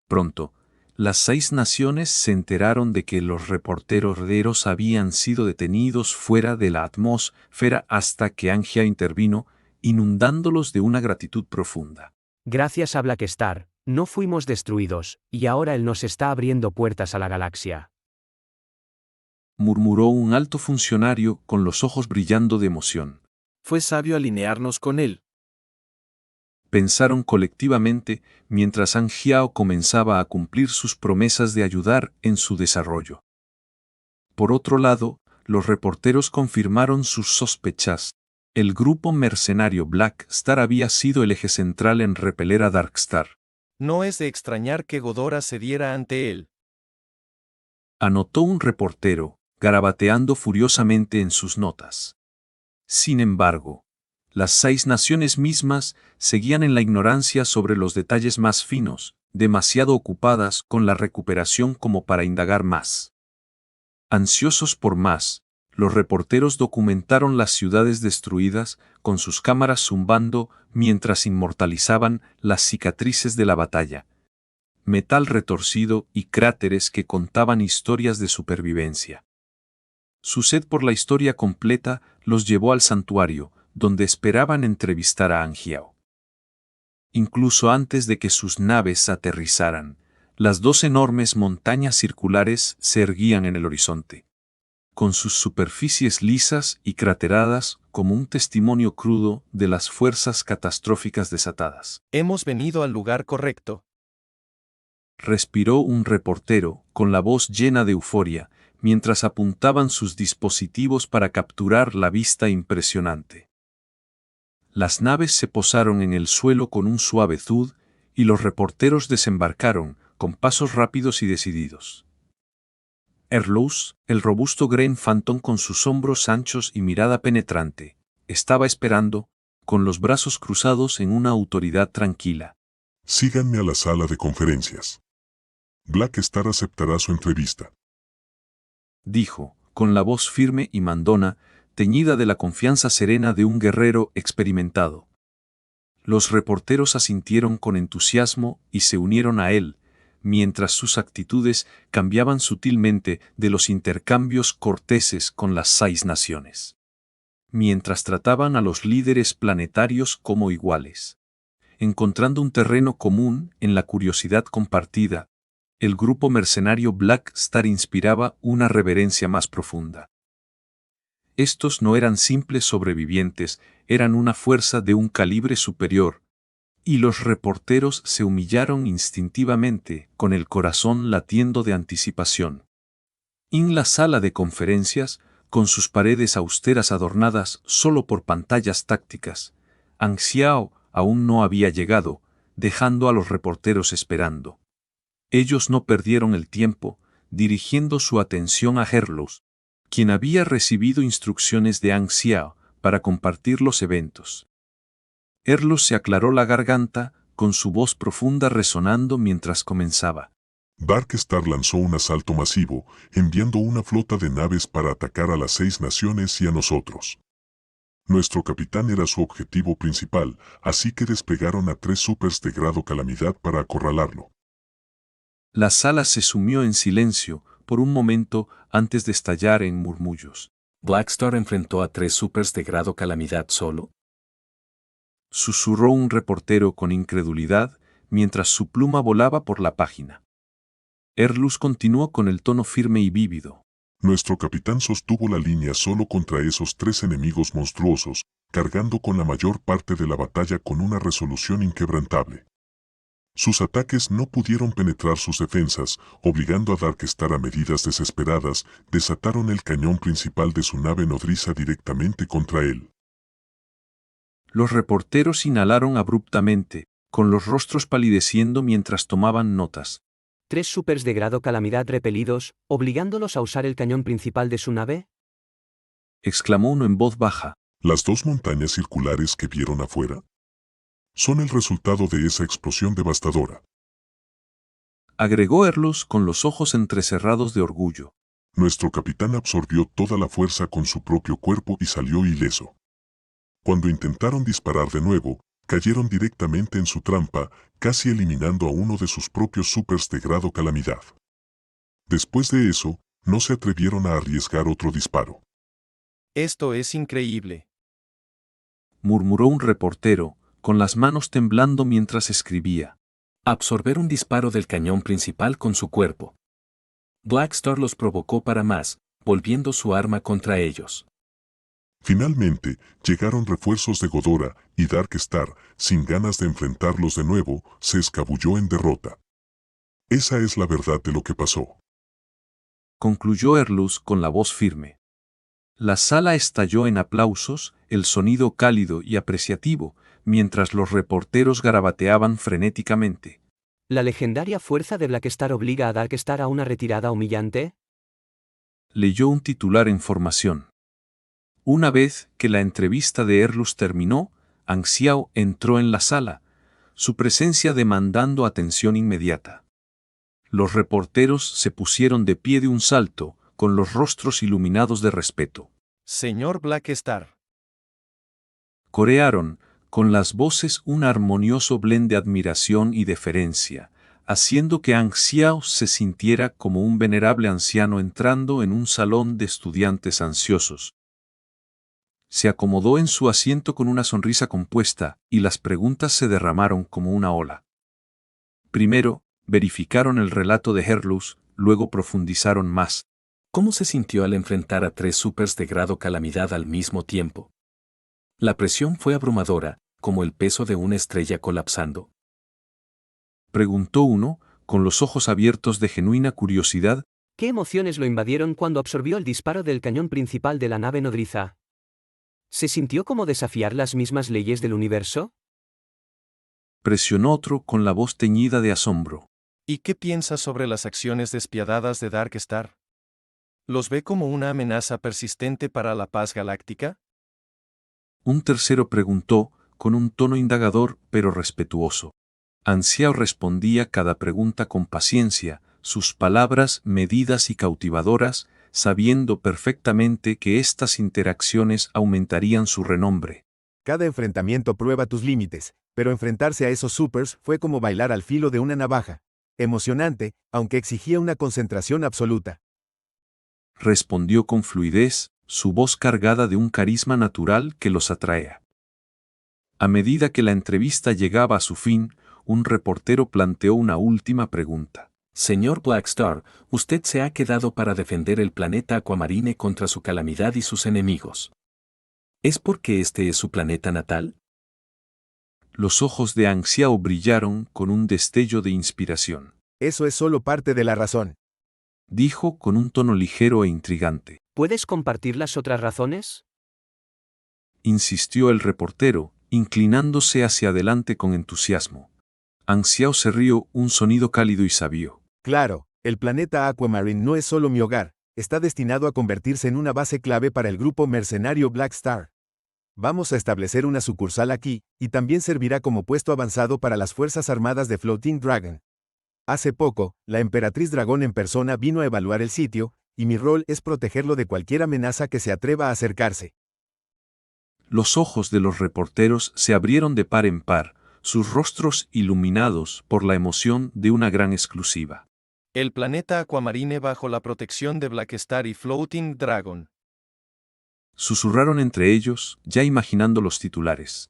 Pronto, Las 6 naciones se enteraron de que los reporteros habían sido detenidos fuera de la atmósfera hasta que Angia intervino, inundándolos de una gratitud profunda. Gracias a Blackstar, no fuimos destruidos, y ahora él nos está abriendo puertas a la galaxia. Murmuró un alto funcionario con los ojos brillando de emoción. Fue sabio alinearnos con él. Pensaron colectivamente mientras Angiao comenzaba a cumplir sus promesas de ayudar en su desarrollo. Por otro lado, los reporteros confirmaron sus sospechas. El grupo mercenario Black Star había sido el eje central en repeler a Darkstar. No es de extrañar que Godora cediera ante él. Anotó un reportero, garabateando furiosamente en sus notas. Sin embargo, las 6 naciones mismas seguían en la ignorancia sobre los detalles más finos, demasiado ocupadas con la recuperación como para indagar más. Ansiosos por más, los reporteros documentaron las ciudades destruidas con sus cámaras zumbando mientras inmortalizaban las cicatrices de la batalla. Metal retorcido y cráteres que contaban historias de supervivencia. Su sed por la historia completa los llevó al santuario, donde esperaban entrevistar a Angiao. Incluso antes de que sus naves aterrizaran, las 2 enormes montañas circulares se erguían en el horizonte, con sus superficies lisas y crateradas como un testimonio crudo de las fuerzas catastróficas desatadas. Hemos venido al lugar correcto. Respiró un reportero, con la voz llena de euforia, mientras apuntaban sus dispositivos para capturar la vista impresionante. Las naves se posaron en el suelo con un suave thud, y los reporteros desembarcaron, con pasos rápidos y decididos. Erlous, el robusto Green Phantom con sus hombros anchos y mirada penetrante, estaba esperando, con los brazos cruzados en una autoridad tranquila. Síganme a la sala de conferencias. Blackstar aceptará su entrevista. Dijo, con la voz firme y mandona, teñida de la confianza serena de un guerrero experimentado. Los reporteros asintieron con entusiasmo y se unieron a él, mientras sus actitudes cambiaban sutilmente de los intercambios corteses con las 6 naciones. Mientras trataban a los líderes planetarios como iguales. Encontrando un terreno común en la curiosidad compartida, el grupo mercenario Black Star inspiraba una reverencia más profunda. Estos no eran simples sobrevivientes, eran una fuerza de un calibre superior, y los reporteros se humillaron instintivamente, con el corazón latiendo de anticipación. En la sala de conferencias, con sus paredes austeras adornadas solo por pantallas tácticas, Anxiao aún no había llegado, dejando a los reporteros esperando. Ellos no perdieron el tiempo, dirigiendo su atención a Erlous, quien había recibido instrucciones de Anxiao para compartir los eventos. Erlous se aclaró la garganta, con su voz profunda resonando mientras comenzaba. Darkstar lanzó un asalto masivo, enviando una flota de naves para atacar a las 6 naciones y a nosotros. Nuestro capitán era su objetivo principal, así que desplegaron a 3 supers de grado calamidad para acorralarlo. La sala se sumió en silencio por un momento antes de estallar en murmullos. ¿Blackstar enfrentó a 3 supers de grado calamidad solo? Susurró un reportero con incredulidad mientras su pluma volaba por la página. Erlous continuó con el tono firme y vívido. Nuestro capitán sostuvo la línea solo contra esos 3 enemigos monstruosos, cargando con la mayor parte de la batalla con una resolución inquebrantable. Sus ataques no pudieron penetrar sus defensas, obligando a Darkstar a medidas desesperadas, desataron el cañón principal de su nave nodriza directamente contra él. Los reporteros inhalaron abruptamente, con los rostros palideciendo mientras tomaban notas. 3 supers de grado calamidad repelidos, obligándolos a usar el cañón principal de su nave, exclamó uno en voz baja. ¿Las 2 montañas circulares que vieron afuera? Son el resultado de esa explosión devastadora, agregó Erlous con los ojos entrecerrados de orgullo. Nuestro capitán absorbió toda la fuerza con su propio cuerpo y salió ileso. Cuando intentaron disparar de nuevo, Cayeron directamente en su trampa, casi eliminando a uno de sus propios supers de grado calamidad. Después de eso, no se atrevieron a arriesgar otro disparo. Esto es increíble, murmuró un reportero, con las manos temblando mientras escribía. Absorber un disparo del cañón principal con su cuerpo. Blackstar los provocó para más, volviendo su arma contra ellos. Finalmente, llegaron refuerzos de Ghidorah, y Darkstar, sin ganas de enfrentarlos de nuevo, se escabulló en derrota. Esa es la verdad de lo que pasó. Concluyó Erlus con la voz firme. La sala estalló en aplausos, el sonido cálido y apreciativo, mientras los reporteros garabateaban frenéticamente. ¿La legendaria fuerza de Blackstar obliga a Darkstar a una retirada humillante? Leyó un titular en Formación. Una vez que la entrevista de Erlus terminó, Ang Xiao entró en la sala, su presencia demandando atención inmediata. Los reporteros se pusieron de pie de un salto, con los rostros iluminados de respeto. Señor Blackstar. Corearon, con las voces un armonioso blend de admiración y deferencia, haciendo que Ang Xiao se sintiera como un venerable anciano entrando en un salón de estudiantes ansiosos. Se acomodó en su asiento con una sonrisa compuesta, y las preguntas se derramaron como una ola. Primero, verificaron el relato de Erlus, luego profundizaron más. ¿Cómo se sintió al enfrentar a 3 supers de grado calamidad al mismo tiempo? La presión fue abrumadora, como el peso de una estrella colapsando. Preguntó uno, con los ojos abiertos de genuina curiosidad. ¿Qué emociones lo invadieron cuando absorbió el disparo del cañón principal de la nave nodriza? ¿Se sintió como desafiar las mismas leyes del universo? Presionó otro con la voz teñida de asombro. ¿Y qué piensa sobre las acciones despiadadas de Darkstar? ¿Los ve como una amenaza persistente para la paz galáctica? Un tercero preguntó, con un tono indagador pero respetuoso. Ang Xiao respondía cada pregunta con paciencia, sus palabras medidas y cautivadoras, sabiendo perfectamente que estas interacciones aumentarían su renombre. Cada enfrentamiento prueba tus límites, pero enfrentarse a esos supers fue como bailar al filo de una navaja. Emocionante, aunque exigía una concentración absoluta. Respondió con fluidez, su voz cargada de un carisma natural que los atraía. A medida que la entrevista llegaba a su fin, un reportero planteó una última pregunta. Señor Blackstar, usted se ha quedado para defender el planeta Aquamarine contra su calamidad y sus enemigos. ¿Es porque este es su planeta natal? Los ojos de Ang Xiao brillaron con un destello de inspiración. Eso es solo parte de la razón, dijo con un tono ligero e intrigante. ¿Puedes compartir las otras razones? Insistió el reportero, inclinándose hacia adelante con entusiasmo. Ang Xiao se rió un sonido cálido y sabio. Claro, el planeta Aquamarine no es solo mi hogar, está destinado a convertirse en una base clave para el grupo mercenario Blackstar. Vamos a establecer una sucursal aquí, y también servirá como puesto avanzado para las Fuerzas Armadas de Floating Dragon. Hace poco, la Emperatriz Dragón en persona vino a evaluar el sitio, y mi rol es protegerlo de cualquier amenaza que se atreva a acercarse. Los ojos de los reporteros se abrieron de par en par, sus rostros iluminados por la emoción de una gran exclusiva. El planeta Aquamarine bajo la protección de Blackstar y Floating Dragon. Susurraron entre ellos, ya imaginando los titulares.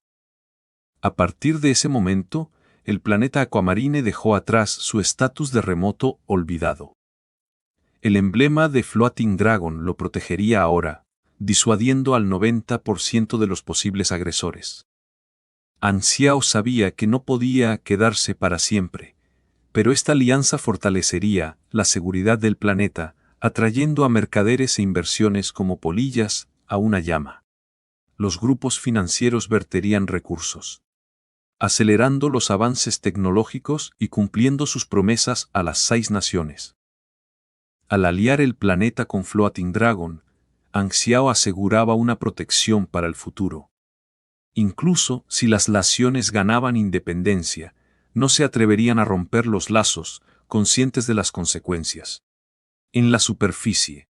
A partir de ese momento, el planeta Aquamarine dejó atrás su estatus de remoto olvidado. El emblema de Floating Dragon lo protegería ahora, disuadiendo al 90% de los posibles agresores. Ang Xiao sabía que no podía quedarse para siempre, pero esta alianza fortalecería la seguridad del planeta, atrayendo a mercaderes e inversiones como polillas a una llama. Los grupos financieros verterían recursos, acelerando los avances tecnológicos y cumpliendo sus promesas a las 6 naciones. Al aliar el planeta con Floating Dragon, Ang Xiao aseguraba una protección para el futuro. Incluso si las naciones ganaban independencia, no se atreverían a romper los lazos, conscientes de las consecuencias. En la superficie,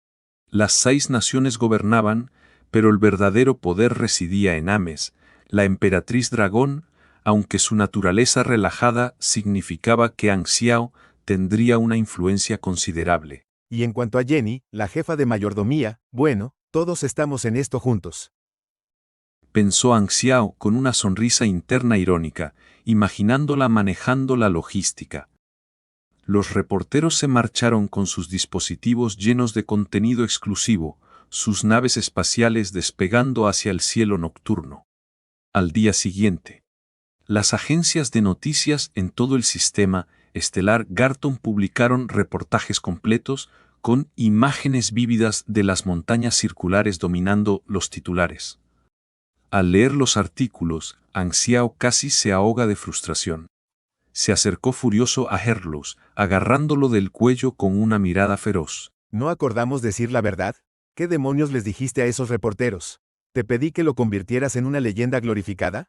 las 6 naciones gobernaban, pero el verdadero poder residía en Ames, la Emperatriz Dragón, aunque su naturaleza relajada significaba que Ang Xiao tendría una influencia considerable. Y en cuanto a Jenny, la jefa de mayordomía, bueno, todos estamos en esto juntos. Pensó Ang Xiao con una sonrisa interna irónica, imaginándola manejando la logística. Los reporteros se marcharon con sus dispositivos llenos de contenido exclusivo, sus naves espaciales despegando hacia el cielo nocturno. Al día siguiente, las agencias de noticias en todo el sistema estelar Garton publicaron reportajes completos con imágenes vívidas de las montañas circulares dominando los titulares. Al leer los artículos, Ang Xiao casi se ahoga de frustración. Se acercó furioso a Herlus, agarrándolo del cuello con una mirada feroz. ¿No acordamos decir la verdad? ¿Qué demonios les dijiste a esos reporteros? ¿Te pedí que lo convirtieras en una leyenda glorificada?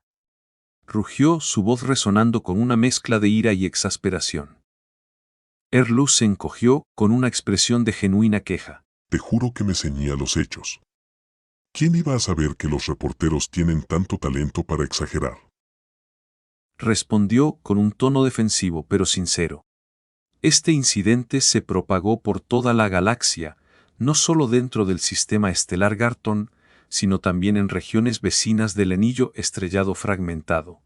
Rugió, su voz resonando con una mezcla de ira y exasperación. Herlus se encogió con una expresión de genuina queja. Te juro que me ceñí a los hechos. ¿Quién iba a saber que los reporteros tienen tanto talento para exagerar? Respondió con un tono defensivo pero sincero. Este incidente se propagó por toda la galaxia, no solo dentro del sistema estelar Garton, sino también en regiones vecinas del anillo estrellado fragmentado.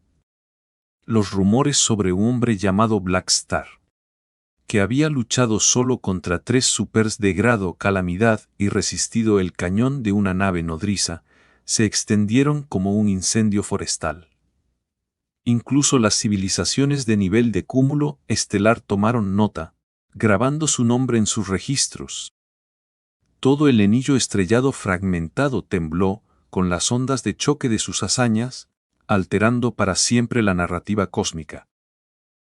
Los rumores sobre un hombre llamado Black Star, que había luchado solo contra 3 supers de grado Calamidad y resistido el cañón de una nave nodriza, se extendieron como un incendio forestal. Incluso las civilizaciones de nivel de cúmulo estelar tomaron nota, grabando su nombre en sus registros. Todo el anillo estrellado fragmentado tembló con las ondas de choque de sus hazañas, alterando para siempre la narrativa cósmica.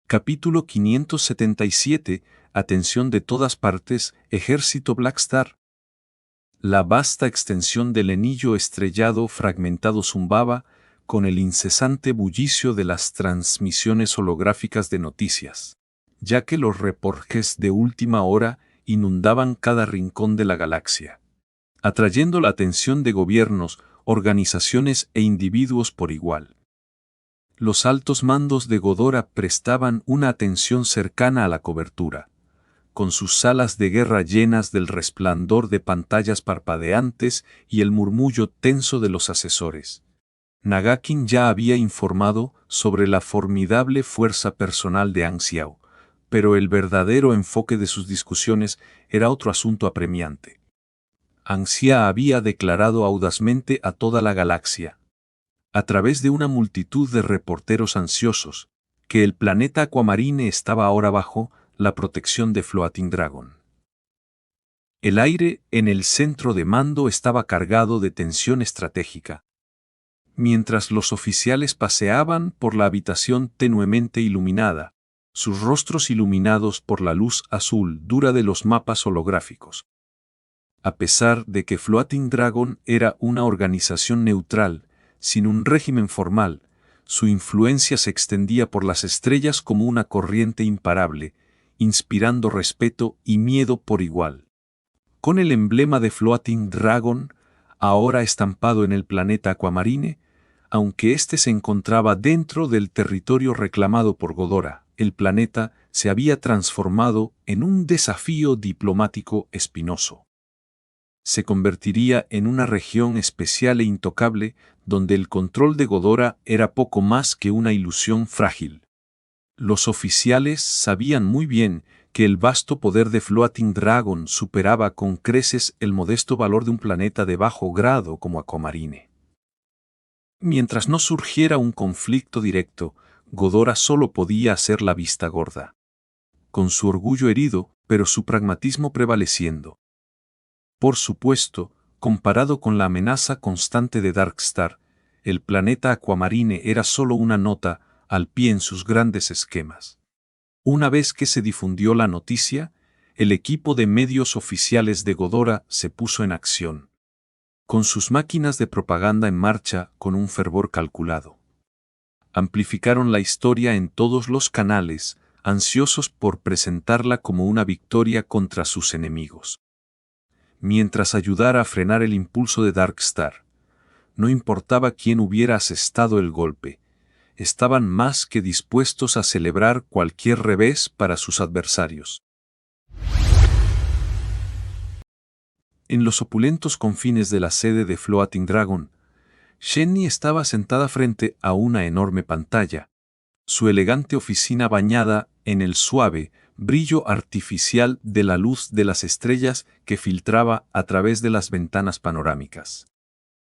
Capítulo 577. Atención de todas partes, Ejército Black Star. La vasta extensión del anillo estrellado fragmentado zumbaba con el incesante bullicio de las transmisiones holográficas de noticias, ya que los reportes de última hora inundaban cada rincón de la galaxia, atrayendo la atención de gobiernos, organizaciones e individuos por igual. Los altos mandos de Godora prestaban una atención cercana a la cobertura, con sus salas de guerra llenas del resplandor de pantallas parpadeantes y el murmullo tenso de los asesores. Nagakin ya había informado sobre la formidable fuerza personal de Ang Xiao, pero el verdadero enfoque de sus discusiones era otro asunto apremiante. Ang Xiao había declarado audazmente a toda la galaxia, a través de una multitud de reporteros ansiosos, que el planeta Aquamarine estaba ahora bajo la protección de Floating Dragon. El aire en el centro de mando estaba cargado de tensión estratégica. Mientras los oficiales paseaban por la habitación tenuemente iluminada, sus rostros iluminados por la luz azul dura de los mapas holográficos. A pesar de que Floating Dragon era una organización neutral, sin un régimen formal, su influencia se extendía por las estrellas como una corriente imparable, inspirando respeto y miedo por igual. Con el emblema de Floating Dragon, ahora estampado en el planeta Aquamarine, aunque éste se encontraba dentro del territorio reclamado por Godora, el planeta se había transformado en un desafío diplomático espinoso. Se convertiría en una región especial e intocable, donde el control de Godora era poco más que una ilusión frágil. Los oficiales sabían muy bien que el vasto poder de Floating Dragon superaba con creces el modesto valor de un planeta de bajo grado como Aquamarine. Mientras no surgiera un conflicto directo, Godora solo podía hacer la vista gorda, con su orgullo herido, pero su pragmatismo prevaleciendo. Por supuesto, comparado con la amenaza constante de Darkstar, el planeta Aquamarine era solo una nota al pie en sus grandes esquemas. Una vez que se difundió la noticia, el equipo de medios oficiales de Godora se puso en acción, con sus máquinas de propaganda en marcha con un fervor calculado. Amplificaron la historia en todos los canales, ansiosos por presentarla como una victoria contra sus enemigos. Mientras ayudara a frenar el impulso de Darkstar, no importaba quién hubiera asestado el golpe, estaban más que dispuestos a celebrar cualquier revés para sus adversarios. En los opulentos confines de la sede de Floating Dragon, Jenny estaba sentada frente a una enorme pantalla, su elegante oficina bañada en el suave brillo artificial de la luz de las estrellas que filtraba a través de las ventanas panorámicas.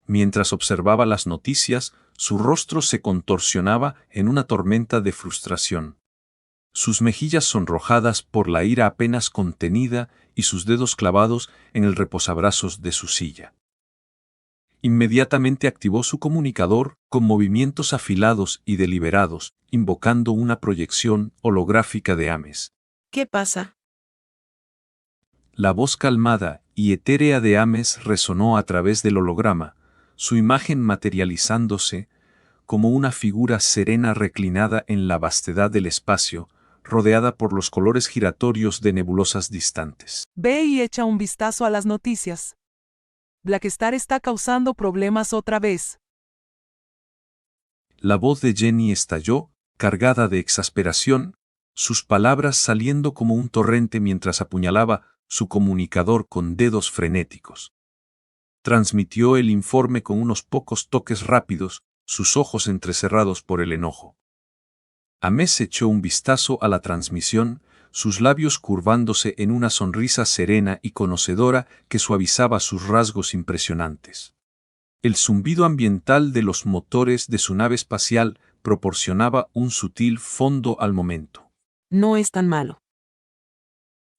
Mientras observaba las noticias, su rostro se contorsionaba en una tormenta de frustración. Sus mejillas sonrojadas por la ira apenas contenida y sus dedos clavados en el reposabrazos de su silla. Inmediatamente activó su comunicador con movimientos afilados y deliberados, invocando una proyección holográfica de Ames. ¿Qué pasa? La voz calmada y etérea de Ames resonó a través del holograma, su imagen materializándose como una figura serena reclinada en la vastedad del espacio, rodeada por los colores giratorios de nebulosas distantes. Ve y echa un vistazo a las noticias. Blackstar está causando problemas otra vez. La voz de Jenny estalló, cargada de exasperación, sus palabras saliendo como un torrente mientras apuñalaba su comunicador con dedos frenéticos. Transmitió el informe con unos pocos toques rápidos, sus ojos entrecerrados por el enojo. Ames echó un vistazo a la transmisión, sus labios curvándose en una sonrisa serena y conocedora que suavizaba sus rasgos impresionantes. El zumbido ambiental de los motores de su nave espacial proporcionaba un sutil fondo al momento. No es tan malo,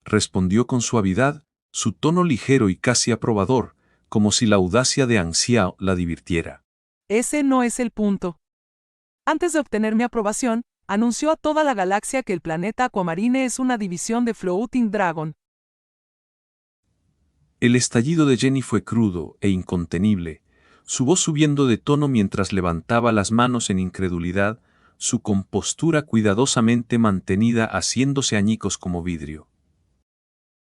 respondió con suavidad, su tono ligero y casi aprobador, como si la audacia de Anciao la divirtiera. Ese no es el punto. Antes de obtener mi aprobación, anunció a toda la galaxia que el planeta Aquamarine es una división de Floating Dragon. El estallido de Jenny fue crudo e incontenible, su voz subiendo de tono mientras levantaba las manos en incredulidad, su compostura cuidadosamente mantenida haciéndose añicos como vidrio.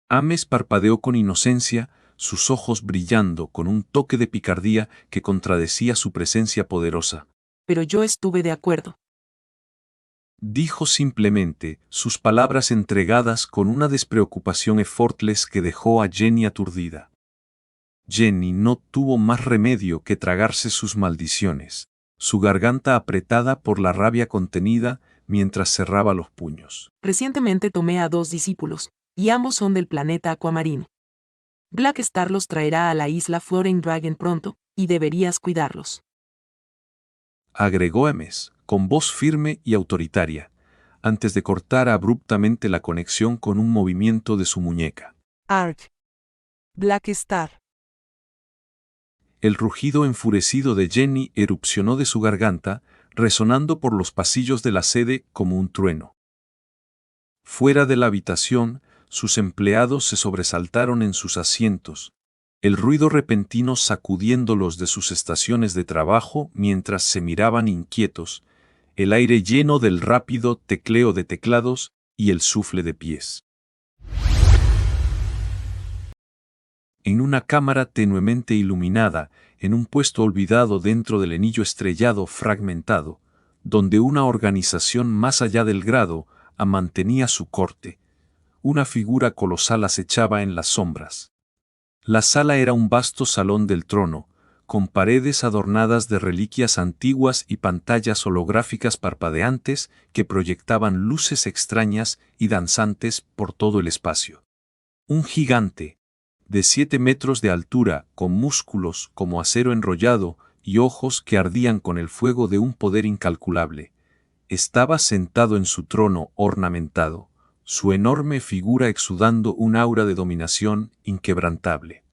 Ames parpadeó con inocencia, sus ojos brillando con un toque de picardía que contradecía su presencia poderosa. Pero yo estuve de acuerdo. Dijo simplemente, sus palabras entregadas con una despreocupación effortless que dejó a Jenny aturdida. Jenny no tuvo más remedio que tragarse sus maldiciones, su garganta apretada por la rabia contenida mientras cerraba los puños. Recientemente tomé a 2 discípulos, y ambos son del planeta Aquamarine. Blackstar los traerá a la isla Floating Dragon pronto, y deberías cuidarlos. Agregó Ames, con voz firme y autoritaria, antes de cortar abruptamente la conexión con un movimiento de su muñeca. Arg. Blackstar. El rugido enfurecido de Jenny erupcionó de su garganta, resonando por los pasillos de la sede como un trueno. Fuera de la habitación, sus empleados se sobresaltaron en sus asientos, el ruido repentino sacudiéndolos de sus estaciones de trabajo mientras se miraban inquietos, el aire lleno del rápido tecleo de teclados y el sufle de pies. En una cámara tenuemente iluminada, en un puesto olvidado dentro del anillo estrellado fragmentado, donde una organización más allá del grado mantenía su corte, una figura colosal acechaba en las sombras. La sala era un vasto salón del trono, con paredes adornadas de reliquias antiguas y pantallas holográficas parpadeantes que proyectaban luces extrañas y danzantes por todo el espacio. Un gigante, de 7 metros de altura, con músculos como acero enrollado y ojos que ardían con el fuego de un poder incalculable, estaba sentado en su trono ornamentado, su enorme figura exudando un aura de dominación inquebrantable.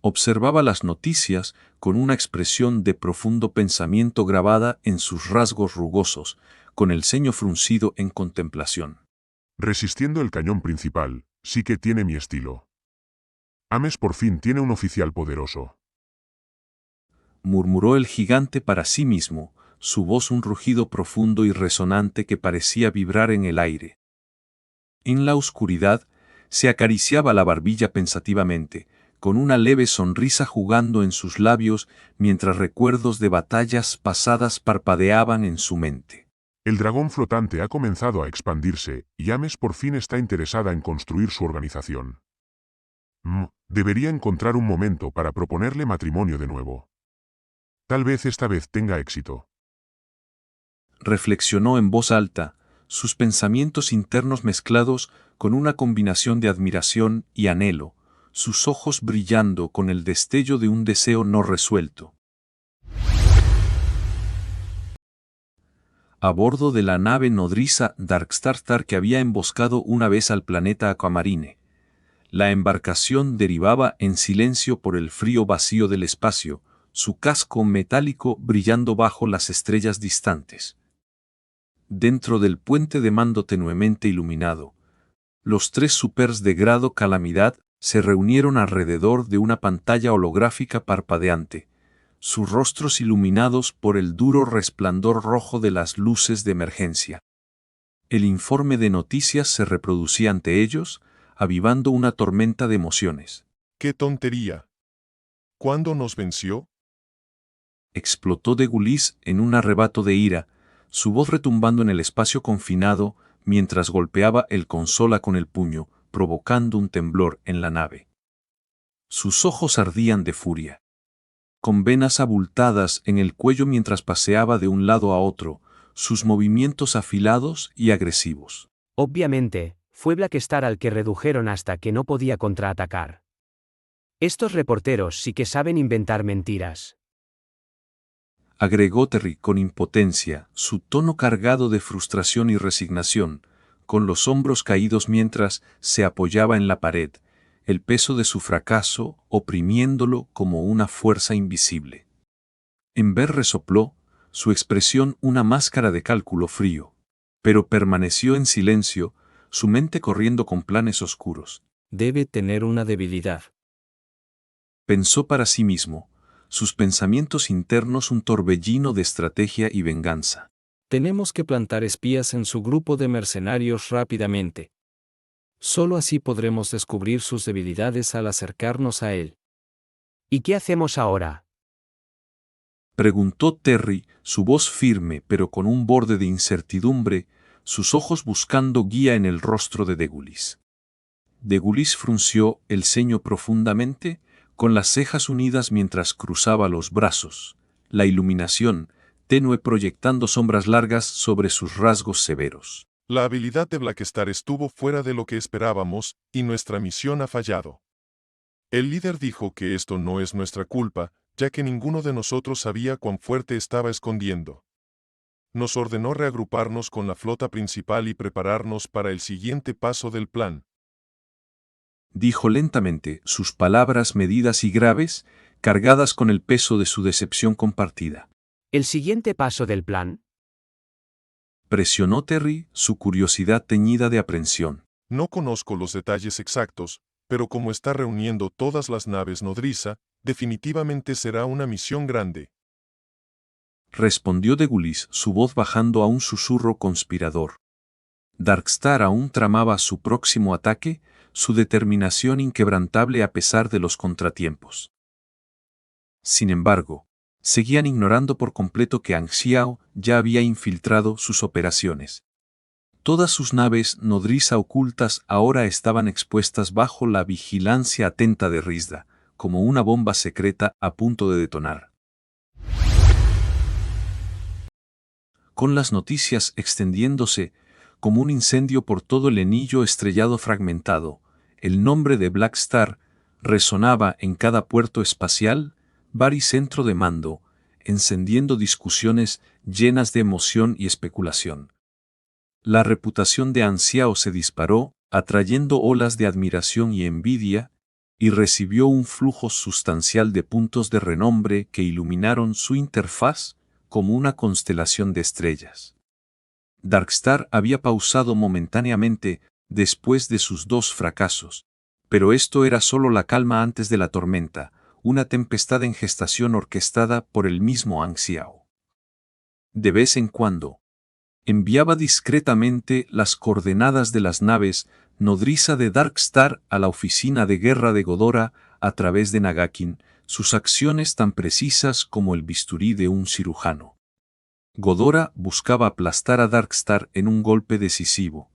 Observaba las noticias con una expresión de profundo pensamiento grabada en sus rasgos rugosos, con el ceño fruncido en contemplación. Resistiendo el cañón principal, sí que tiene mi estilo. Ames por fin tiene un oficial poderoso. Murmuró el gigante para sí mismo, su voz un rugido profundo y resonante que parecía vibrar en el aire. En la oscuridad, se acariciaba la barbilla pensativamente, con una leve sonrisa jugando en sus labios mientras recuerdos de batallas pasadas parpadeaban en su mente. El dragón flotante ha comenzado a expandirse y Ames por fin está interesada en construir su organización. Debería encontrar un momento para proponerle matrimonio de nuevo. Tal vez esta vez tenga éxito. Reflexionó en voz alta, sus pensamientos internos mezclados con una combinación de admiración y anhelo, sus ojos brillando con el destello de un deseo no resuelto. A bordo de la nave nodriza Darkstar que había emboscado una vez al planeta Aquamarine, la embarcación derivaba en silencio por el frío vacío del espacio, su casco metálico brillando bajo las estrellas distantes. Dentro del puente de mando tenuemente iluminado, los 3 supers de grado Calamidad se reunieron alrededor de una pantalla holográfica parpadeante, sus rostros iluminados por el duro resplandor rojo de las luces de emergencia. El informe de noticias se reproducía ante ellos, avivando una tormenta de emociones. ¡Qué tontería! ¿Cuándo nos venció? Explotó Degulis en un arrebato de ira, su voz retumbando en el espacio confinado mientras golpeaba el consola con el puño, provocando un temblor en la nave. Sus ojos ardían de furia. Con venas abultadas en el cuello mientras paseaba de un lado a otro, sus movimientos afilados y agresivos. Obviamente, fue Blackstar al que redujeron hasta que no podía contraatacar. Estos reporteros sí que saben inventar mentiras. Agregó Terry con impotencia, su tono cargado de frustración y resignación, con los hombros caídos mientras se apoyaba en la pared, el peso de su fracaso oprimiéndolo como una fuerza invisible. Enver resopló, su expresión una máscara de cálculo frío, pero permaneció en silencio, su mente corriendo con planes oscuros. Debe tener una debilidad. Pensó para sí mismo, sus pensamientos internos un torbellino de estrategia y venganza. Tenemos que plantar espías en su grupo de mercenarios rápidamente. Solo así podremos descubrir sus debilidades al acercarnos a él. ¿Y qué hacemos ahora? Preguntó Terry, su voz firme pero con un borde de incertidumbre, sus ojos buscando guía en el rostro de Degulis. Degulis frunció el ceño profundamente, con las cejas unidas mientras cruzaba los brazos, la iluminación, tenue proyectando sombras largas sobre sus rasgos severos. La habilidad de Blackstar estuvo fuera de lo que esperábamos, y nuestra misión ha fallado. El líder dijo que esto no es nuestra culpa, ya que ninguno de nosotros sabía cuán fuerte estaba escondiendo. Nos ordenó reagruparnos con la flota principal y prepararnos para el siguiente paso del plan. Dijo lentamente, sus palabras medidas y graves, cargadas con el peso de su decepción compartida. ¿El siguiente paso del plan? Presionó Terry, su curiosidad teñida de aprensión. No conozco los detalles exactos, pero como está reuniendo todas las naves nodriza, definitivamente será una misión grande. Respondió Degulis, su voz bajando a un susurro conspirador. Darkstar aún tramaba su próximo ataque, su determinación inquebrantable a pesar de los contratiempos. Sin embargo, seguían ignorando por completo que Ang Xiao ya había infiltrado sus operaciones. Todas sus naves nodriza ocultas ahora estaban expuestas bajo la vigilancia atenta de Rizda, como una bomba secreta a punto de detonar. Con las noticias extendiéndose como un incendio por todo el anillo estrellado fragmentado, el nombre de Blackstar resonaba en cada puerto espacial, bar y centro de mando, encendiendo discusiones llenas de emoción y especulación. La reputación de Ang Xiao se disparó, atrayendo olas de admiración y envidia, y recibió un flujo sustancial de puntos de renombre que iluminaron su interfaz como una constelación de estrellas. Darkstar había pausado momentáneamente después de sus 2 fracasos, pero esto era solo la calma antes de la tormenta, una tempestad en gestación orquestada por el mismo Ang Xiao. De vez en cuando, enviaba discretamente las coordenadas de las naves nodriza de Darkstar a la oficina de guerra de Godora a través de Nagakin, sus acciones tan precisas como el bisturí de un cirujano. Ghidorah buscaba aplastar a Darkstar en un golpe decisivo,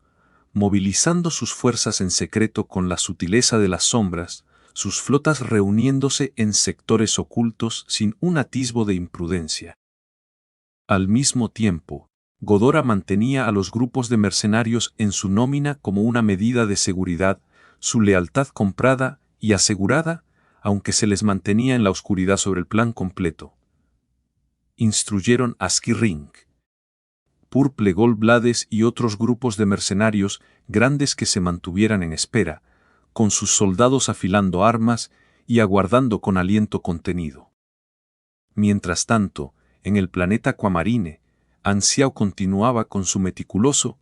movilizando sus fuerzas en secreto con la sutileza de las sombras, sus flotas reuniéndose en sectores ocultos sin un atisbo de imprudencia. Al mismo tiempo, Ghidorah mantenía a los grupos de mercenarios en su nómina como una medida de seguridad, su lealtad comprada y asegurada, aunque se les mantenía en la oscuridad sobre el plan completo. Instruyeron a Skirring, Purple Goldblades y otros grupos de mercenarios grandes que se mantuvieran en espera, con sus soldados afilando armas y aguardando con aliento contenido. Mientras tanto, en el planeta Aquamarine, Anxiao continuaba con su meticuloso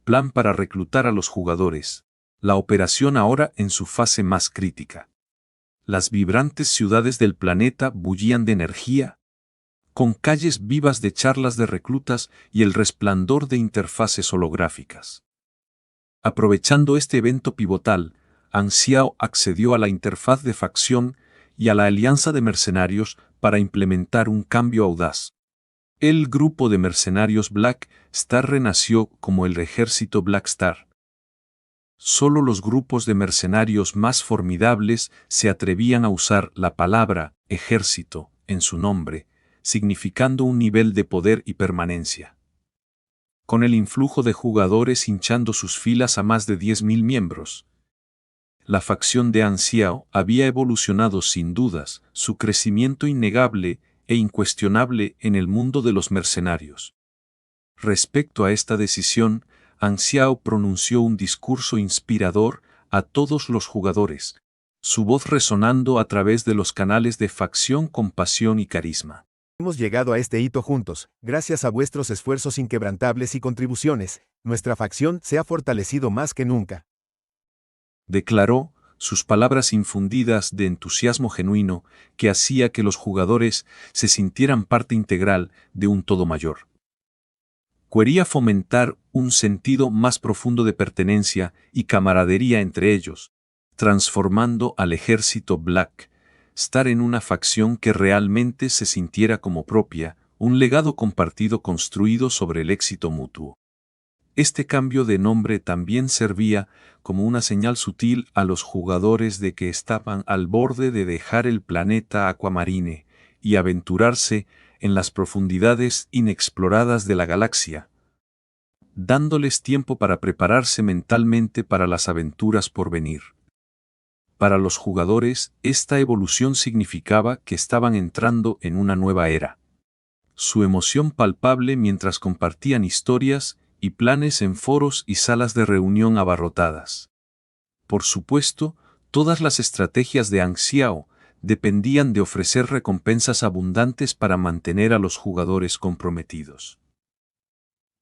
plan para reclutar a los jugadores, la operación ahora en su fase más crítica. Las vibrantes ciudades del planeta bullían de energía, con calles vivas de charlas de reclutas y el resplandor de interfaces holográficas. Aprovechando este evento pivotal, Anxiao accedió a la interfaz de facción y a la alianza de mercenarios para implementar un cambio audaz. El grupo de mercenarios Black Star renació como el ejército Black Star. Solo los grupos de mercenarios más formidables se atrevían a usar la palabra ejército en su nombre, significando un nivel de poder y permanencia. Con el influjo de jugadores hinchando sus filas a más de 10.000 miembros, la facción de Anxiao había evolucionado sin dudas, su crecimiento innegable e incuestionable en el mundo de los mercenarios. Respecto a esta decisión, Anxiao pronunció un discurso inspirador a todos los jugadores, su voz resonando a través de los canales de facción con pasión y carisma. Hemos llegado a este hito juntos, gracias a vuestros esfuerzos inquebrantables y contribuciones, nuestra facción se ha fortalecido más que nunca. Declaró, sus palabras infundidas de entusiasmo genuino que hacía que los jugadores se sintieran parte integral de un todo mayor. Quería fomentar un sentido más profundo de pertenencia y camaradería entre ellos, transformando al ejército Black Star en una facción que realmente se sintiera como propia, un legado compartido construido sobre el éxito mutuo. Este cambio de nombre también servía como una señal sutil a los jugadores de que estaban al borde de dejar el planeta Aquamarine y aventurarse en las profundidades inexploradas de la galaxia, dándoles tiempo para prepararse mentalmente para las aventuras por venir. Para los jugadores, esta evolución significaba que estaban entrando en una nueva era. Su emoción palpable mientras compartían historias y planes en foros y salas de reunión abarrotadas. Por supuesto, todas las estrategias de Anxiao dependían de ofrecer recompensas abundantes para mantener a los jugadores comprometidos.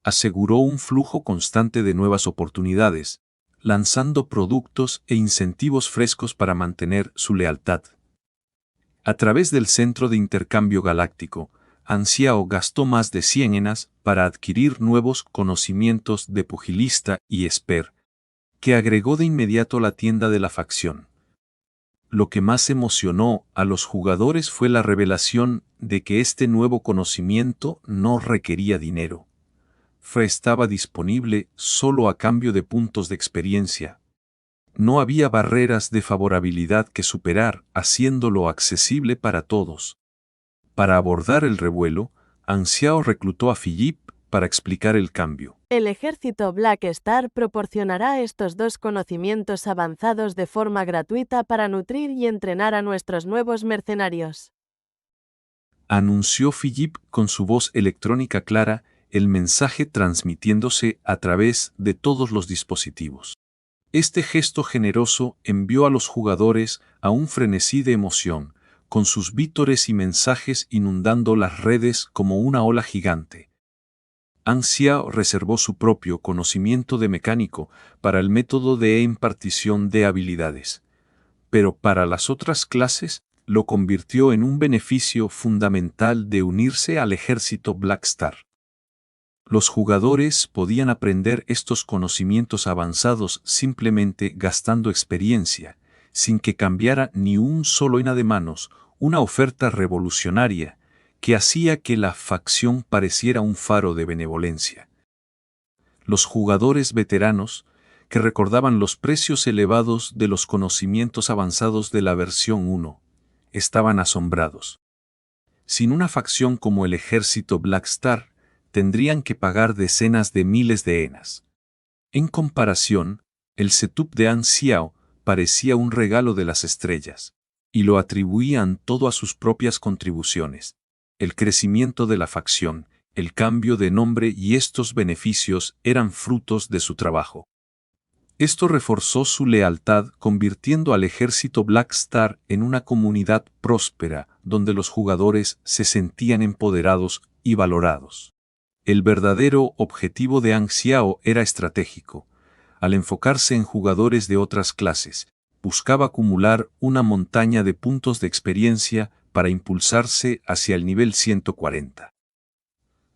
Aseguró un flujo constante de nuevas oportunidades, lanzando productos e incentivos frescos para mantener su lealtad. A través del Centro de Intercambio Galáctico, Anxiao gastó más de 100 enas para adquirir nuevos conocimientos de pugilista y esper, que agregó de inmediato a la tienda de la facción. Lo que más emocionó a los jugadores fue la revelación de que este nuevo conocimiento no requería dinero. Estaba disponible solo a cambio de puntos de experiencia. No había barreras de favorabilidad que superar, haciéndolo accesible para todos. Para abordar el revuelo, Anxiao reclutó a Philippe para explicar el cambio. El ejército Black Star proporcionará estos dos conocimientos avanzados de forma gratuita para nutrir y entrenar a nuestros nuevos mercenarios. Anunció Philippe con su voz electrónica clara, el mensaje transmitiéndose a través de todos los dispositivos. Este gesto generoso envió a los jugadores a un frenesí de emoción, con sus vítores y mensajes inundando las redes como una ola gigante. Anxiao reservó su propio conocimiento de mecánico para el método de impartición de habilidades, pero para las otras clases lo convirtió en un beneficio fundamental de unirse al ejército Black Star. Los jugadores podían aprender estos conocimientos avanzados simplemente gastando experiencia, sin que cambiara ni un solo ademanos, una oferta revolucionaria que hacía que la facción pareciera un faro de benevolencia. Los jugadores veteranos, que recordaban los precios elevados de los conocimientos avanzados de la versión 1, estaban asombrados. Sin una facción como el ejército Black Star, tendrían que pagar decenas de miles de enas. En comparación, el setup de An Xiao parecía un regalo de las estrellas, y lo atribuían todo a sus propias contribuciones. El crecimiento de la facción, el cambio de nombre y estos beneficios eran frutos de su trabajo. Esto reforzó su lealtad, convirtiendo al ejército Black Star en una comunidad próspera, donde los jugadores se sentían empoderados y valorados. El verdadero objetivo de An Xiao era estratégico. Al enfocarse en jugadores de otras clases, buscaba acumular una montaña de puntos de experiencia para impulsarse hacia el nivel 140.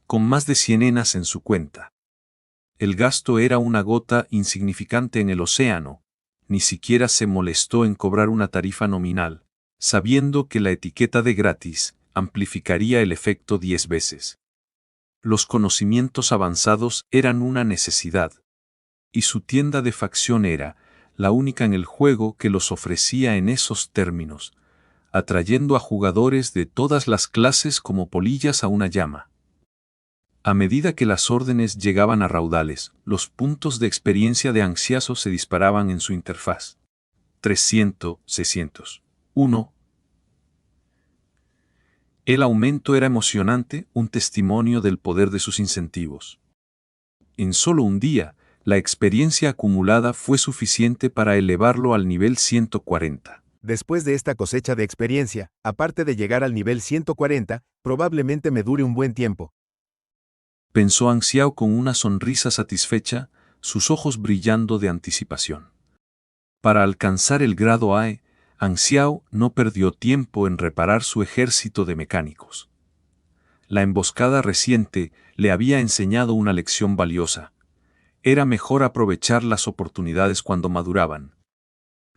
Con más de 100 enas en su cuenta. El gasto era una gota insignificante en el océano, ni siquiera se molestó en cobrar una tarifa nominal, sabiendo que la etiqueta de gratis amplificaría el efecto 10 veces. Los conocimientos avanzados eran una necesidad, y su tienda de facción era la única en el juego que los ofrecía en esos términos, atrayendo a jugadores de todas las clases como polillas a una llama. A medida que las órdenes llegaban a raudales, los puntos de experiencia de An Xiao se disparaban en su interfaz. 300, 600. 1. El aumento era emocionante, un testimonio del poder de sus incentivos. En solo un día, la experiencia acumulada fue suficiente para elevarlo al nivel 140. Después de esta cosecha de experiencia, aparte de llegar al nivel 140, probablemente me dure un buen tiempo. Pensó An Xiao con una sonrisa satisfecha, sus ojos brillando de anticipación. Para alcanzar el grado AE, An Xiao no perdió tiempo en reparar su ejército de mecánicos. La emboscada reciente le había enseñado una lección valiosa. Era mejor aprovechar las oportunidades cuando maduraban.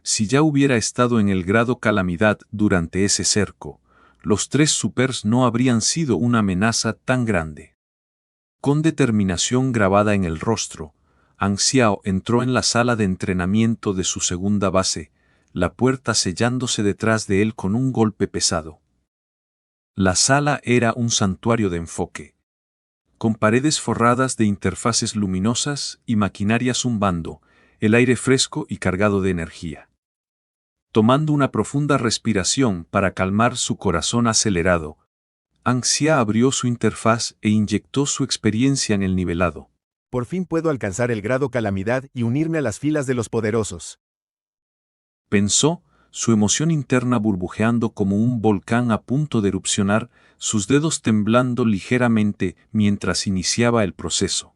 Si ya hubiera estado en el grado Calamidad durante ese cerco, los 3 supers no habrían sido una amenaza tan grande. Con determinación grabada en el rostro, An Xiao entró en la sala de entrenamiento de su segunda base, la puerta sellándose detrás de él con un golpe pesado. La sala era un santuario de enfoque, con paredes forradas de interfaces luminosas y maquinaria zumbando, el aire fresco y cargado de energía. Tomando una profunda respiración para calmar su corazón acelerado, An Xiao abrió su interfaz e inyectó su experiencia en el nivelado. Por fin puedo alcanzar el grado Calamidad y unirme a las filas de los poderosos. Pensó, su emoción interna burbujeando como un volcán a punto de erupcionar, sus dedos temblando ligeramente mientras iniciaba el proceso.